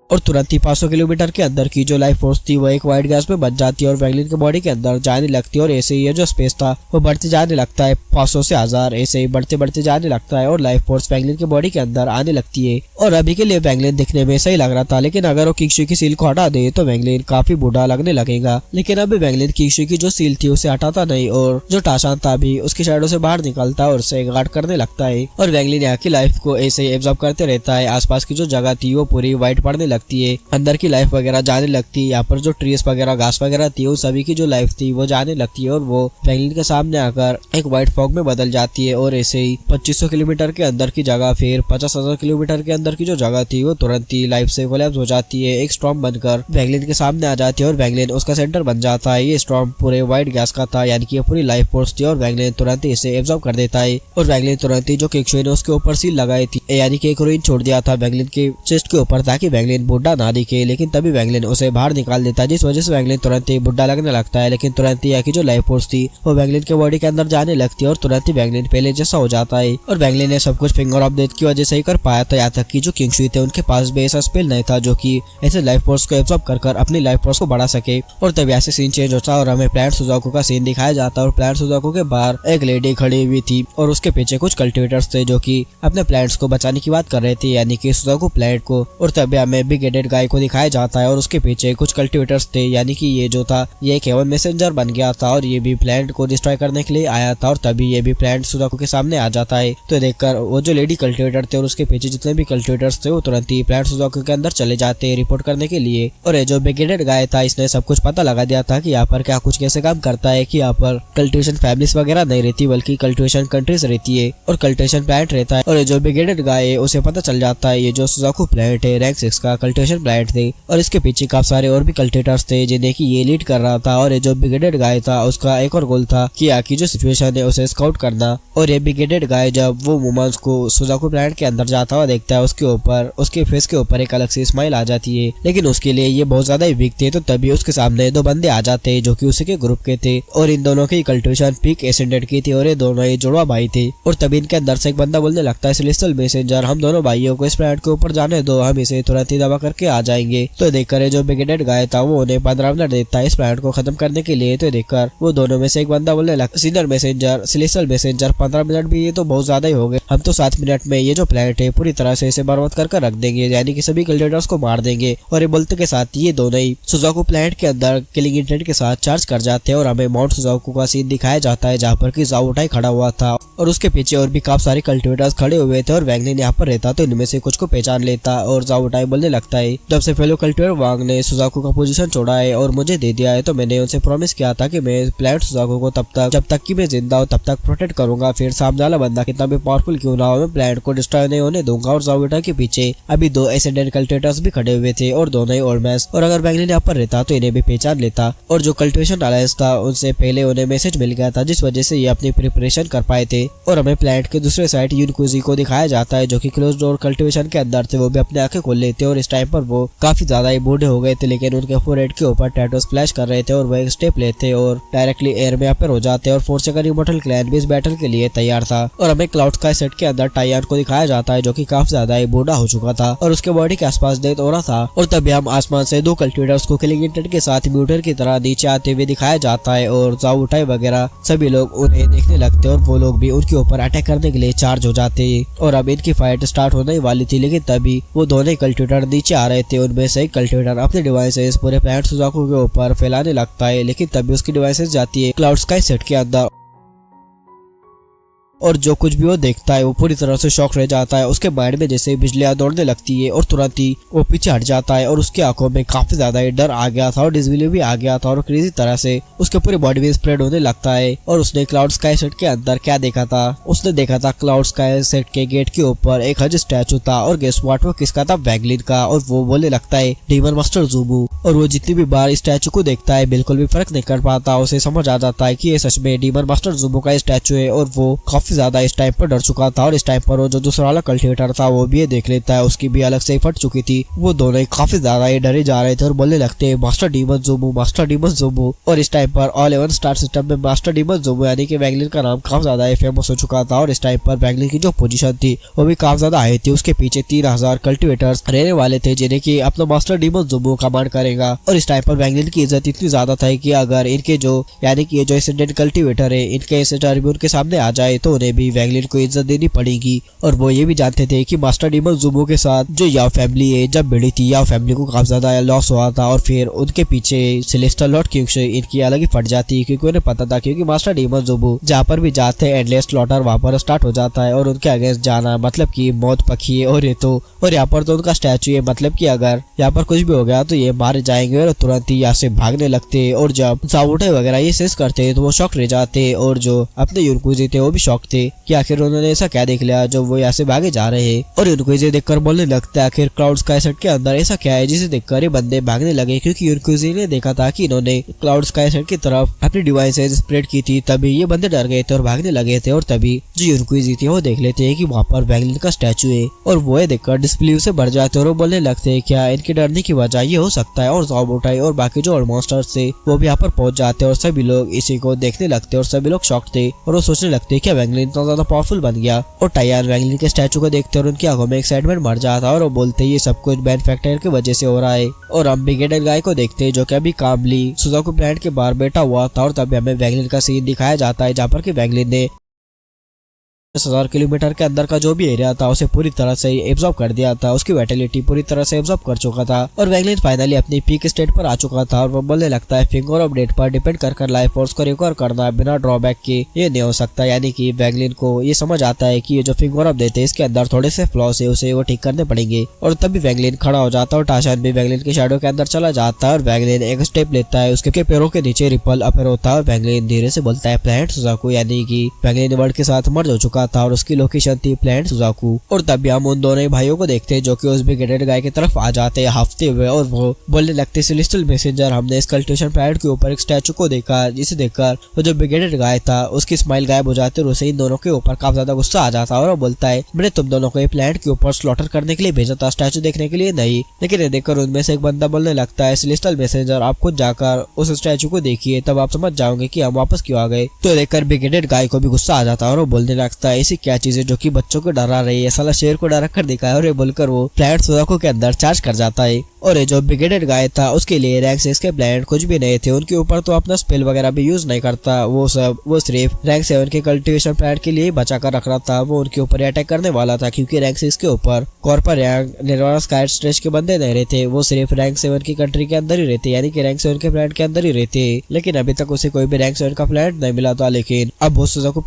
Speaker 2: और तुरंत ही 500 किलोमीटर के अंदर की जो लाइफ फोर्स थी वो एक व्हाइट गैस में बच जाती है और वैगलिन के बॉडी के अंदर जाने लगती है। और ऐसे ही ये जो स्पेस था वो बढ़ते जाने लगता है, 500 से 1000 ऐसे ही बढ़ते जाने लगता है और लाइफ फोर्स वैगलिन के बॉडी के अंदर आने लगती है। और अभी के लिए वैगलिन दिखने में सही लग रहा था, लेकिन अगर वो किंगशु की सील को हटा दे तो वैगलिन काफी बूढ़ा लगने लगेगा। लेकिन अभी वैगलिन किंगशु की जो सील थी उसे हटाता नहीं, और जो टाशान था भी उसकी शैडो से बाहर निकलता है और उसे गार्ड करने लगता है। और वैगलिन यहाँ की लाइफ को ऐसे ही एब्जॉर्ब करते रहता है। आसपास की जो जगह थी वो पूरी व्हाइट पड़ने लगती है, अंदर की लाइफ वगैरह जाने लगती है। यहाँ पर जो ट्रीज वगैरह घास वगैरह थी उन सभी की जो लाइफ थी वो जाने लगती है और वो वैगलिन के सामने आकर एक व्हाइट फॉग में बदल जाती है। और ऐसे ही 2500 किलोमीटर के अंदर की जगह फिर 50,000 किलोमीटर के अंदर की जो जगह थी वो तुरंत ही लाइफ से कोलैप्स हो जाती है, एक स्टॉर्म बनकर वैगलिन के सामने आ जाती है और वैगलिन उसका सेंटर बन जाता है। ये स्टॉर्म पूरे व्हाइट गैस का था, यानी कि पूरी लाइफ फोर्स थी, और वैगलिन तुरंत ही इसे एब्जॉर्ब कर देता है। और वैगलिन तुरंत ही जो किंगशु ने उसके ऊपर सील लगाई थी, यानी कि एक रूइन छोड़ दिया था वैगलिन के चेस्ट के ऊपर ताकि वैगलिन बूढ़ा ना दिखे, लेकिन तभी वैगलिन उसे बाहर निकाल देता है, जिस वजह से वैगलिन तुरंत ही बुढ़ा लगने लगता है। लेकिन तुरंत ही जो लाइफ फोर्स थी वो वैगलिन के बॉडी के अंदर जाने लगती है और तुरंत ही वैगलिन पहले जैसा हो जाता है। और वैगलिन ने सब कुछ फिंगर ऑफ डेथ की वजह से ही कर पाया था, यहाँ तक कि जो किंगशु थे उनके पास भी ऐसा स्पेल नहीं था जो कि ऐसे लाइफ फोर्स को एब्जॉर्ब कर अपनी लाइफ फोर्स को बढ़ा सके। और तब ऐसे सीन चेंज होता और हमें प्लैनेट सुजाको का सीन दिखाया जाता है। और प्लैनेट सुजाको के बाहर एक लेडी खड़ी हुई थी और उसके पीछे कुछ कल्टिवेटर्स थे जो कि अपने प्लैनेट्स को बचाने की बात कर रहे थे, यानी कि सुजाको प्लैनेट को। और तभी हमें बिग हेडेड गाय को दिखाया जाता है और उसके पीछे कुछ कल्टिवेटर्स थे, यानी कि ये जो था ये एक हेवन मैसेंजर बन गया था और ये भी प्लैनेट को डिस्ट्रॉय करने के लिए आया था। और तभी ये भी प्लैनेट सुजाको के सामने आ जाता है। तो देखकर वो जो लेडी कल्टिवेटर थे और उसके पीछे जितने भी कल्टिवेटर्स थे वो तुरंत ही प्लैनेट सुजाको के अंदर चले जाते हैं रिपोर्ट करने के लिए। और ये जो बिग हेडेड गाय था इसने सब कुछ पता लगा दिया था कि यहाँ पर क्या कुछ कैसे काम करता है, कि यहाँ पर कल्टिवेशन फैमिलीज वगैरह नहीं रहती बल्कि कल्टिवेशन कंट्रीज रहती है और कल्टिवेशन प्लैनेट रहता है। और ये जो बिग हेडेड गाय है उसे पता चल जाता है ये जो सुजाको प्लैनेट है रैंक 6 का कल्टिवेशन प्लैनेट थे और इसके पीछे काफी सारे और भी कल्टिवेटर्स थे जिन्हें कि ये लीड कर रहा था। और ये जो बिग हेडेड गाय था उसका एक और गोल था कि यहाँ की जो सिचुएशन है उसे स्काउट करना। और ये बिग हेडेड गाय जब वो वुमन्स को सुजाको प्लैनेट के अंदर जाता हुआ देखता है उसके फेस के ऊपर एक अलग सी स्माइल आ जाती है, लेकिन उसके लिए ये बहुत ज्यादा वीक थे। तो तभी उसके सामने दो बंदे आ जाते हैं जो कि उसी के ग्रुप के थे और इन दोनों की कल्टिवेशन पीक एसेंडेंट की थी और ये दोनों ही जुड़वा भाई थे। और तभी इनके अंदर से एक बंदा बोलने लगता है, सेलेस्टियल मैसेंजर, हम दोनों भाइयों को इस प्लैनेट के ऊपर जाने दो, हम इसे तुरंत ही दबा करके आ जाएंगे। तो देखकर जो बिग हेडेड गाय था वो उन्हें 15 मिनट देता है इस प्लैनेट को खत्म करने के लिए। तो देखकर वो दोनों में से एक बंदा बोलने लगता, senior messenger, celestial messenger, 15 minute भी ये तो बहुत ज्यादा ही हो गए, हम तो 7 मिनट में ये जो प्लैनेट है पूरी तरह से इसे बर्बाद कर रख देंगे, यानी कि सभी कल्टिवेटर्स को मार देंगे। और ये बोलते के साथ ये दोनों ही सुजाको प्लैनेट के अंदर किलिंग इंटेंट के साथ चार्ज कर जाते हैं और हमें माउंट सुजाको का सीन दिखाया जाता है जहाँ पर कि जाओटाई खड़ा हुआ था और उसके पीछे और भी काफी सारे कल्टिवेटर्स खड़े हुए थे और वैंगलिन यहाँ पर रहता तो इनमें से कुछ को पहचान लेता और जाओटाई बोलने लगता है, जब से फेलो कल्टिवेटर वांग ने सुजाकू का पोजीशन छोड़ा है और मुझे दे दिया है तो मैंने उनसे प्रॉमिस किया था कि मैं प्लैनेट सुजाकू को जब तक कि मैं जिंदा हूँ तब तक प्रोटेक्ट करूंगा, फिर सामने वाला बंदा कितना भी पावरफुल क्यों ना हो मैं प्लैनेट को डिस्ट्रॉय नहीं होने दूंगा। और जाओटाई के पीछे अभी 2 एसेंडेंट कल्टिवेटर्स भी खड़े हुए थे और दोनों ही ओल्ड मैन, और अगर वैंगलिन यहाँ पर रहता तो इन्हें भी पहचान लेता। और जो कल्टिवेशन अलायंस था उनसे पहले उन्हें मैसेज मिल गया था जिस वजह से ये अपनी प्रिपरेशन कर पाए थे। और हमें प्लैनेट के दूसरे साइड यूनकुजी को दिखाया जाता है जो कि क्लोज डोर कल्टिवेशन के अंदर थे। वो भी अपने आंखें खोल लेते और इस टाइम पर वो काफी ज्यादा ही बूढ़े हो गए थे, लेकिन उनके फोरहेड के ऊपर टैटू स्प्लैश कर रहे थे और वो एक स्टेप लेते और डायरेक्टली एयर में अपेयर हो जाते और फोर्सेगन इमॉर्टल क्लैन भी इस बैटल के लिए तैयार था। और हमें क्लाउड स्काई सेट के अंदर टाइयान को दिखाया जाता है जो कि काफी ज्यादा ही बूढ़ा हो चुका था और उसके बॉडी के आसपास डेथ हो रहा था। और तभी हम आसमान से 2 कल्टिवेटर्स को किलिंग इंटेंट के साथ म्यूटर की तरह नीचे आते हुए दिखाया जाता है और जाओटाई वगैरह सभी लोग उन्हें देखने लगते और वो लोग भी उनके ऊपर अटैक करने के लिए चार्ज हो जाते। और अब इनकी फाइट स्टार्ट होने वाली थी, लेकिन तभी वो दोनों कल्टिवेटर नीचे आ रहे थे। उनमें से एक कल्टिवेटर अपने डिवाइसेस पूरे प्लैनेट सुजाकू के ऊपर फैलाने लगता है, लेकिन तभी उसकी डिवाइसेस जाती है क्लाउड स्काई सेट के अंदर और जो कुछ भी वो देखता है वो पूरी तरह से शॉक रह जाता है। उसके माइंड में जैसे बिजलियां दौड़ने लगती है और तुरंत ही वो पीछे हट जाता है और उसकी आंखों में काफी ज्यादा डर आ गया था और डिसबिलीव भी आ गया था और क्रेजी तरह से उसके पूरी बॉडी में स्प्रेड होने लगता है। और उसने क्लाउड स्काई सेट के अंदर क्या देखा था, उसने देखा था क्लाउड स्काई सेट के गेट के ऊपर एक हज स्टैचू था और गेस व्हाट वो किसका था, वैंगलिन का। और वो बोलने लगता है डीमन मास्टर ज़ूबू। और वो जितनी भी बार स्टैचू को देखता है बिल्कुल भी फर्क नहीं कर पाता, उसे समझ आ जाता है कि ये सच में डीमन मास्टर ज़ूबू का स्टैचू है। और वो काफी ज्यादा इस टाइम पर डर चुका था और इस टाइम पर वो जो दूसरा वाला कल्टिवेटर था वो भी ये देख लेता है, उसकी भी अलग से फट चुकी थी। वो दोनों ही काफी ज्यादा ही डरे जा रहे थे और बोलने लगते हैं मास्टर डीमन ज़ूबू, मास्टर डीमन ज़ूबू। और इस टाइम पर ऑल 11 स्टार सिस्टम में मास्टर डीमन ज़ूबू यानी कि वैंगलिन का नाम काफी ज्यादा फेमस हो चुका था और इस टाइम पर वैंगलिन की जो पोजीशन थी वो भी काफी ज्यादा हाई थी। उसके पीछे 3000 कल्टिवेटर्स रहने वाले थे जिन्हें की अपना मास्टर डीमन ज़ूबू कमांड करेगा। और इस टाइम पर वैंगलिन की इज्जत इतनी ज्यादा था कि अगर इनके जो यानी कि जो एसेंडेंट कल्टिवेटर है इनके एसेंडर भी उनके सामने आ जाए तो उन्हें भी वैंगलिन को इज्जत देनी पड़ेगी। और वो ये भी जानते थे कि मास्टर डीमन ज़ूबू के साथ जो याओ फैमिली है जब भिड़ी थी, याओ फैमिली को काफी ज्यादा लॉस हुआ था और फिर उनके पीछे सेलेस्टियल लॉर्ड किंग से इनकी अलग ही फट जाती है, क्योंकि उन्हें पता था क्योंकि मास्टर डीमन ज़ूबू जहाँ पर भी जाते हैं एंडलेस स्लॉटर वहाँ पर स्टार्ट हो जाता है और उनके अगेंस्ट जाना मतलब की मौत पकी है। और ये तो और यहाँ पर तो उनका स्टैचू है, मतलब की अगर यहाँ पर कुछ भी हो गया तो ये मारे जाएंगे और तुरंत ही यहाँ से भागने लगते। और जब जाओटाई वगैरह ये सेंस करते तो वो शॉक रह जाते और जो अपने यूनकुजी थे वो भी शॉक थे कि आखिर उन्होंने ऐसा क्या देख लिया जो वो यहाँ से भागे जा रहे हैं। और यूनकुजी देखकर बोलने लगता है आखिर क्लाउड स्काई सेट के अंदर ऐसा क्या है जिसे देखकर ये बंदे भागने लगे, क्योंकि यूनकुजी ने देखा था कि इन्होंने क्लाउड स्काई सेट की तरफ अपनी डिवाइसेस स्प्रेड की थी, तभी ये बंदे डर गए थे और भागने लगे थे। और तभी जो यूनकुजी थे वो देख लेते हैं कि वहाँ पर वैंगलिन का स्टैचू है और वो ये देखकर डिसबिलीव से बढ़ जाते और वो बोलने लगते हैं क्या इनके डरने की वजह ये हो सकता है। और जाओटाई और बाकी जो ओल्ड मॉन्स्टर्स थे वो भी यहाँ पर पहुंच जाते और सभी लोग इसी को देखने लगते और सभी लोग शॉक्ड थे और वो सोचने लगते क्या वैंगलिन इतना ज्यादा पावरफुल बन गया। और टाइयान वैंगलिन के स्टैचू को देखते और उनकी आंखों में एक्साइटमेंट मर जाता और वो बोलते ये सब कुछ बैन फैक्टर की वजह से हो रहा है। और हम बिगेडर गाय को देखते जो कि अभी कामली सुजाकू प्लैनेट के बाहर बैठा हुआ था और तभी हमें वैंगलिन का सीन दिखाया जाता है जहाँ पर कि वैंगलिन ने 10,000 किलोमीटर के अंदर का जो भी एरिया था उसे पूरी तरह से एब्जॉर्ब कर दिया था, उसकी वाइटलिटी पूरी तरह से एब्जॉर्ब कर चुका था और वैंगलिन फाइनली अपनी पीक स्टेट पर आ चुका था। और वो बोलने लगता है फिंगर ऑफ डेथ पर डिपेंड कर लाइफ फोर्स को रिकवर करना बिना ड्रॉबैक के ये नहीं हो सकता, यानी कि वैंगलिन को ये समझ आता है कि ये जो फिंगर ऑफ डेथ है इसके अंदर थोड़े से फ्लॉस है, उसे वो ठीक करने पड़ेंगे। और तभी वैंगलिन खड़ा हो जाता है और टाशान भी वैंगलिन के शैडो के अंदर चला जाता है और वैंगलिन एक स्टेप लेता है, उसके पैरों के नीचे रिपल अपेयर होता है और वैंगलिन धीरे से बोलता है प्लैनेट सुजाकू, यानी कि वैंगलिन वर्ल्ड के साथ मर्ज हो चुका था और उसकी लोकेशन थी प्लैनेट सुजाकू। और तभी हम उन दोनों भाइयों को देखते हैं जो कि उस बिगेडेड गाय की तरफ आ जाते हैं हाफते हुए और वो बोलने लगते सेलेस्टियल मैसेंजर हमने इस कल्टिवेशन प्लैनेट के ऊपर एक स्टैचू को देखा, जिसे देखकर वो जो बिगेडेड गाय था उसकी स्माइल गायब हो जाती है और उसे इन दोनों के ऊपर काफी ज्यादा गुस्सा आ जाता है और वो बोलता है मैंने तुम दोनों को प्लैनेट के ऊपर स्लॉटर करने के लिए भेजा था, स्टैचू देखने के लिए नहीं। लेकिन ये देखकर उनमें से एक बंदा बोलने लगता है सेलेस्टियल मैसेंजर आप खुद जाकर उस स्टैचू को देखिए तब आप समझ जाओगे कि हम वापस क्यों आ गए। तो देखकर बिगेडेड गाय को भी गुस्सा आ जाता है और वो बोलने लगता है ऐसी क्या चीज है जो कि बच्चों को डरा रही है, साला शेर को डरा कर दिखाया। और ये बोलकर वो प्लैनेट सुजाकू के अंदर चार्ज कर जाता है। और ये जो बिगेडेड गाय था उसके लिए रैंक 6 के प्लैनेट कुछ भी नहीं थे, उनके ऊपर तो अपना स्पेल वगैरह भी यूज नहीं करता, वो सिर्फ रैंक 7 के कल्टिवेशन प्लैनेट के लिए बचा कर रख रहा था। वो उनके ऊपर अटैक करने वाला था क्योंकि रैंक 6 के ऊपर कॉर्पर रैंक निर्वाणा स्काई स्ट्रेच के बंदे नहीं रहते, वो सिर्फ रैंक 7 की कंट्री के अंदर ही रहते, यानी कि रैंक 7 के प्लैनेट के अंदर ही रहते। लेकिन अभी तक उसे कोई भी रैंक 7 का प्लैनेट नहीं मिला था, लेकिन अब वो सुजाकू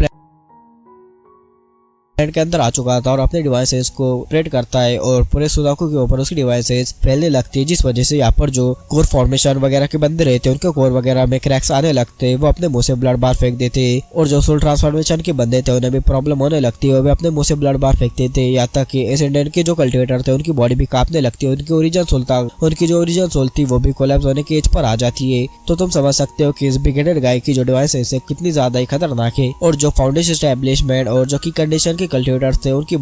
Speaker 2: लैंड के अंदर आ चुका था और अपने डिवाइसेस को ऑपरेट करता है और पूरे सुजाकू के ऊपर उसकी डिवाइसेस फैलने लगती है, जिस वजह से यहाँ पर जो कोर फॉर्मेशन वगैरह के बंदे रहते हैं उनके कोर वगैरह में क्रैक्स आने लगते हैं। वो अपने मुंह से ब्लड बार फेंक देते और जो सोल ट्रांसफॉर्मेशन के बंदे थे उन्हें भी प्रॉब्लम होने लगती है, वो अपने मुंह से ब्लड बार फेंकते थे। यहाँ तक कि एसेंडेंट के जो कल्टिवेटर थे उनकी बॉडी भी कांपने लगती है, उनकी जो ओरिजिनल सोल थी वो भी कोलैप्स होने के एज पर आ जाती है। तो तुम समझ सकते हो कि इस बिगेडेड गाय की जो डिवाइसेस है कितनी ज्यादा ही खतरनाक है। और जो फाउंडेशन एस्टेब्लिशमेंट और जो की कंडीशन के कल्टिवेटर्स थे उनके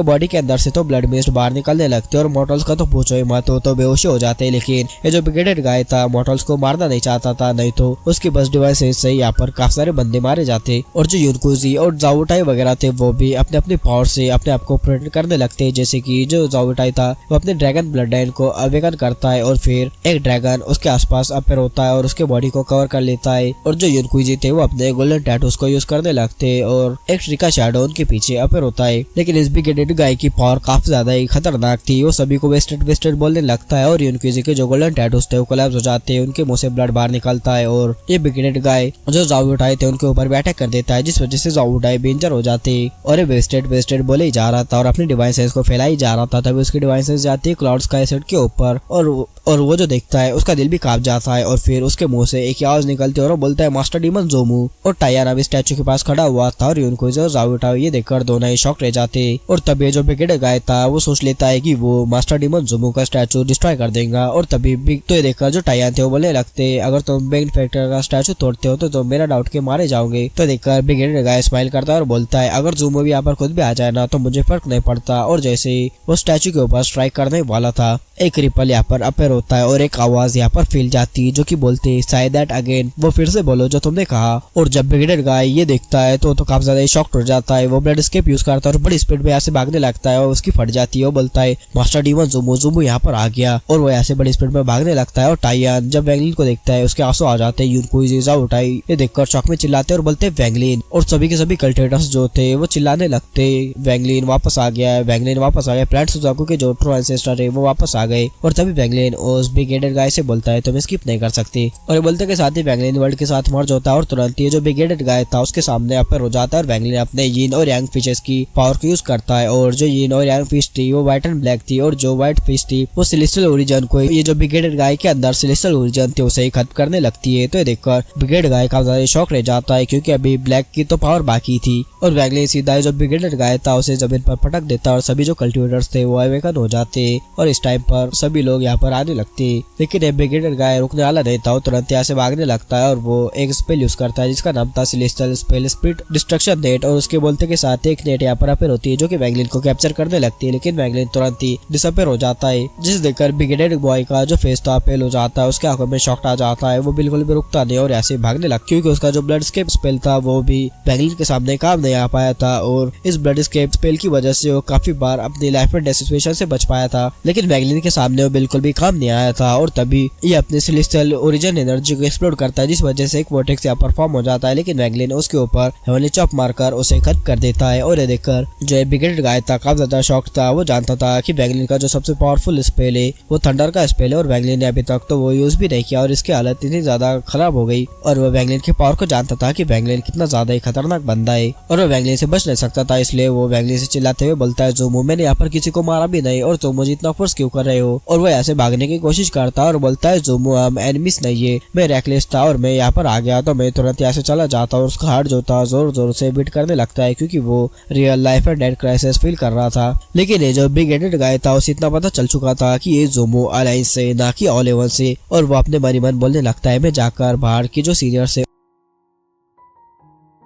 Speaker 2: बॉडी के अंदर से तो ब्लड मिस्ट बाहर निकलने लगते और मॉर्टल्स का तो पूछो ही मत, तो बेहोशी हो जाते हैं। लेकिन ये जो बिगेडेड गाय था मॉर्टल्स को मारना नहीं चाहता था, नहीं तो उसकी बस डिवाइसेस से यहाँ पर काफी सारे बंदे मारे जाते। और जो यूनकुजी और जावुटाई वगैरह थे वो भी अपने अपने पावर से अपने आप को प्रोटेक्ट करने लगते। जैसे कि जो जावुटाई था वो अपने ड्रैगन ब्लड लाइन को अवेकन करता है और फिर एक ड्रैगन उसके आसपास अपेयर होता है और उसके बॉडी को कवर कर लेता है। और जो यूनकुजी थे वो अपने गोल्डन टैटूज को यूज करने लगते और एक ट्रिका शैडो उनके पीछे अपेयर होता है। लेकिन इस बिगेडेड गाय की पावर काफी ज्यादा ही खतरनाक थी, वो सभी को वेस्टेड बोलने लगता है और यूनकुजी के जो गोल्डन टैटूज थे वो कोलैप्स हो जाते हैं, उनके मुंह से ब्लड बाहर निकलता है और ये बिगेडेड गाय जो जावुटाई थे उनके ऊपर भी अटैक कर देता है, जिस वजह से जावुटाई भी इंजर हो जाते और ये वेस्टेड बोले ही जा रहा था और अपनी डिवाइसेस को फैला ही जा रहा था। तभी उसकी डिवाइसेस जाती है क्लाउड स्काई सेट के ऊपर और वो जो देखता है उसका दिल भी कांप जाता है और फिर उसके मुंह से एक आवाज निकलती है और वो बोलता है मास्टर डीमन जोमू। और टायाना भी स्टैचू के पास खड़ा हुआ था और यूनकुजी और जावुटाई ये देखकर दोनों ही शॉक रह जाते। और तभी जो बिगेडेड गाय था वो सोच लेता है कि वो मास्टर डीमन जोमू का स्टैचू डिस्ट्रॉय कर देगा। और तभी तो ये देखकर जो टायान थे वो बोलने लगते अगर तुम बेन फैक्टर का स्टैचू तोड़ते हो तो तुम मेरा डाउट के मारे जाओगे। तो देखकर बिगेडेड गाय स्माइल करता है और बोलता है अगर जोमू भी यहाँ पर खुद भी आ जाए ना तो मुझे फर्क नहीं पड़ता। और जैसे वो स्टैचू के ऊपर स्ट्राइक करने वाला था एक रिपल यहाँ पर अपेयर होता है और एक आवाज यहाँ पर फैल जाती है जो कि बोलते है साय दैट अगेन, वो फिर से बोलो जो तुमने कहा। और जब बिगेडेड गाय ये देखता है तो काफी ज्यादा शॉक्ड हो जाता है, वो ब्लड स्केप यूज करता है और बड़ी स्पीड में यहाँ से भागने लगता है और उसकी फट जाती है। वो बोलता है मास्टर डीमन जोमू यहाँ पर आ गया और वो यहाँ से बड़ी स्पीड में भागने लगता है। और टाइयान जब वैंगलिन को देखता है उसके आंसू आ जाते हैं। यूनकुजी जावुटाई ये देखकर शॉक में चिल्लाते और बोलते वैंगलिन, और सभी के सभी कल्टिवेटर्स जो थे वो चिल्लाने लगते वैंगलिन वापस आ गया है, वैंगलिन वापस आ गया। प्लांट सुजाकू के जो ट्रू एंसेस्टर है वो वापस आ गए। और तभी वैंगलिन उस बिगेडेड गाय से बोलता है तुम स्किप नहीं कर सकती। और ये बोलते के साथ ही वैंगलिन वर्ल्ड के साथ मर्ज होता है और तुरंत ये जो बिगेडेड गाय था उसके सामने अपेयर हो जाता है और वैंगलिन अपने यिन और यांग फिशेस की पावर को यूज करता है। और जो यिन और यांग फिश थी वो व्हाइट एंड ब्लैक थी और जो व्हाइट फिश थी वो सेलेस्टियल ओरिजिन को, ये जो बिगेडेड गाय के अंदर सेलेस्टियल ओरिजिन थे उसे ही खत्म करने लगती है। तो ये देखकर बिगेडेड गाय का ज्यादा शॉक रह जाता है क्योंकि अभी ब्लैक की तो पावर बाकी थी। और वैंगलिन सीधा जो बिगेडेड गाय था उसे जमीन पर पटक देता और सभी जो कल्टिवेटर्स थे वो अवेकन हो जाते और इस टाइम पर सभी लोग यहाँ पर आने लगते। लेकिन ये बिगेडेड गाय रुकने वाला नहीं था, तुरंत यहाँ से भागने लगता है और वो एक स्पेल यूज करता है जिसका नाम था celestial spell spirit destruction net. और उसके बोलते के साथ एक नेट यहाँ पर अपेयर होती है जो कि वैंगलिन को कैप्चर करने लगती है, लेकिन वैंगलिन तुरंत ही डिसअपेयर हो जाता है। जिस देखकर बिगेडेड बॉय का जो फेस था पेल हो जाता है, उसके आंखों में शॉक आ जाता है, वो बिल्कुल भी रुकता नहीं और ऐसे भागने लगता क्योंकि उसका जो ब्लड स्केप स्पेल था वो भी वैंगलिन के सामने काम नहीं आ पाया था। और इस ब्लड स्केप स्पेल की वजह से वो काफी बार अपनी लाइफ में डेथ सिचुएशन से बच पाया था, लेकिन वैंगलिन के सामने वो बिल्कुल भी काम नहीं आया था। और तभी ये अपने सेलेस्टियल ओरिजिन एनर्जी को एक्सप्लोड करता है जिस वजह से एक वोर्टेक्स यहाँ पर फॉर्म हो जाता है, लेकिन वैंगलिन उसके ऊपर हेवनली चॉप मारकर उसे खत्म कर देता है। और ये देखकर जो बिगेडेड गाय था काफी ज्यादा शॉक था, वो जानता था कि वैंगलिन का जो सबसे पावरफुल स्पेल है वो थंडर का स्पेल है और वैंगलिन ने अभी तक तो वो यूज भी नहीं किया और इसकी हालत इतनी ज्यादा खराब हो गई। और वो वैंगलिन की पावर को जानता था कि वैंगलिन कितना ज्यादा ही खतरनाक बंदा है और वो वैंगलिन से बच नहीं सकता था, इसलिए वो वैंगलिन से चिल्लाते हुए बोलता है जोमू मैंने यहाँ पर किसी को मारा भी नहीं और तुम मुझे इतना फोर्स क्यों कर रहे हो। और वो ऐसे भागने की कोशिश करता है और बोलता है जोमू हम एनिमीज नहीं है, मैं रेकलेस था और मैं यहाँ पर आ गया तो मैं तुरंत यहाँ से चला जाता और उसका हार्ट जो था जोर जोर से बीट करने लगता है क्योंकि वो real life and death crisis feel कर रहा था। लेकिन ये जो बिगेडेड गाय था उसे इतना पता चल चुका था कि ये जोमू अलायंस से ना कि ऑल एवन से, और वो अपने मन ही मन बोलने लगता है मैं जाकर बाहर की जो सीनियर से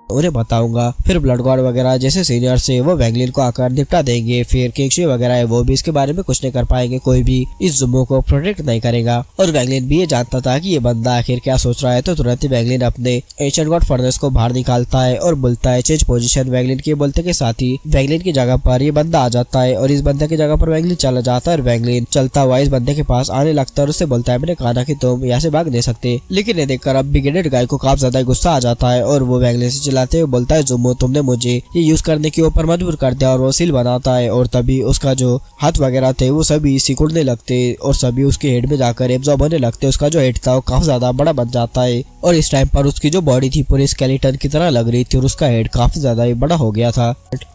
Speaker 2: उन्हें बताऊंगा, फिर ब्लड गॉड वगैरह जैसे सीनियर से वो वैंगलिन को आकर निपटा देंगे, फिर किंगशी वगैरह है वो भी इसके बारे में कुछ नहीं कर पाएंगे, कोई भी इस जुम्मो को प्रोटेक्ट नहीं करेगा। और वैंगलिन भी ये जानता था कि ये बंदा आखिर क्या सोच रहा है, तो तुरंत ही वैंगलिन अपने एंशिएंट गॉड फर्नेस को बाहर निकालता है और बोलता है चेंज पोजीशन। वैंगलिन के बोलते के साथ ही वैंगलिन की जगह पर ये बंदा आ जाता है और इस बंदे की जगह पर वैंगलिन चला जाता है और वैंगलिन चलता हुआ इस बंदे के पास आने लगता है और उससे बोलता है मैंने कहा कि तुम यहाँ से भाग नहीं सकते। लेकिन ये देखकर अब बिगेडेड गाय को काफी ज्यादा गुस्सा आ जाता है और वो वैंगलिन से चिल्लाते हुए बोलता है जुम्मो तुमने मुझे ये यूज करने के ऊपर मजबूर कर दिया, और वो सील बनाता है और तभी उसका जो हाथ वगैरह थे वो सभी सिकुड़ने लगते और सभी उसके हेड में जाकर एब्जॉर्ब होने लगते। उसका जो हेड था वो काफी ज्यादा बड़ा बन जाता है और इस टाइम पर उसकी जो बॉडी थी पूरी स्केलेटन की तरह लग रही थी और उसका हेड काफी ज्यादा ही बड़ा हो गया था।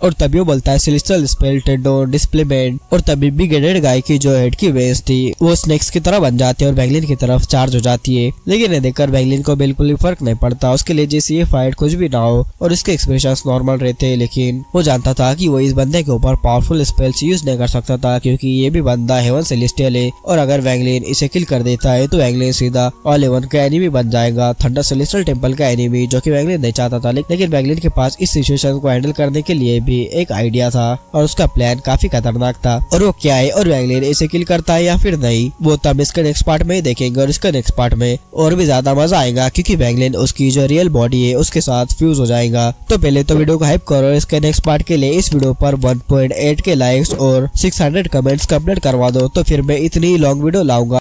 Speaker 2: और तभी वो बोलता है सेलेस्टियल स्पेल टेंडोन डिस्प्लेमेंट, और तभी बिग हेडेड गाय की जो हेड की वेस्ट थी वो स्नेक्स की तरह बन जाती है और वैगलिन की तरफ चार्ज हो जाती है। लेकिन ये देखकर वैगलिन को बिल्कुल भी फर्क नहीं पड़ता, उसके लिए जैसे ये फाइट कुछ भी ना हो और इसके एक्सप्रेशंस नॉर्मल रहते। लेकिन वो जानता था कि वो इस बंदे के ऊपर पावरफुल स्पेल्स यूज नहीं कर सकता था क्योंकि ये भी बंदा हेवन सेलेस्टियल है और अगर वैगलिन इसे किल कर देता है तो वैगलिन सीधा ऑल हेवन का एनिमी बन जाएगा, थंडर सेलेस्टियल टेंपल का एनिमी, जो कि वैगलिन नहीं चाहता था। लेकिन वैगलिन के पास इस सिचुएशन को हैंडल करने के लिए भी एक आइडिया था और उसका प्लान काफी खतरनाक था। और वो क्या है और वैगलिन इसे किल करता है या फिर नहीं, वो तब इसके नेक्स्ट पार्ट में ही देखेंगे। और इसका नेक्स्ट पार्ट में और भी ज्यादा मजा आएगा क्योंकि वैगलिन उसकी जो रियल बॉडी है उसके साथ फ्यूज हो जाएगा। तो पहले तो वीडियो को हाइप करो, इसके नेक्स्ट पार्ट के लिए इस वीडियो पर 1.8 के लाइक्स और 600 कमेंट्स कंप्लीट करवा दो, तो फिर मैं इतनी लॉन्ग वीडियो लाऊंगा।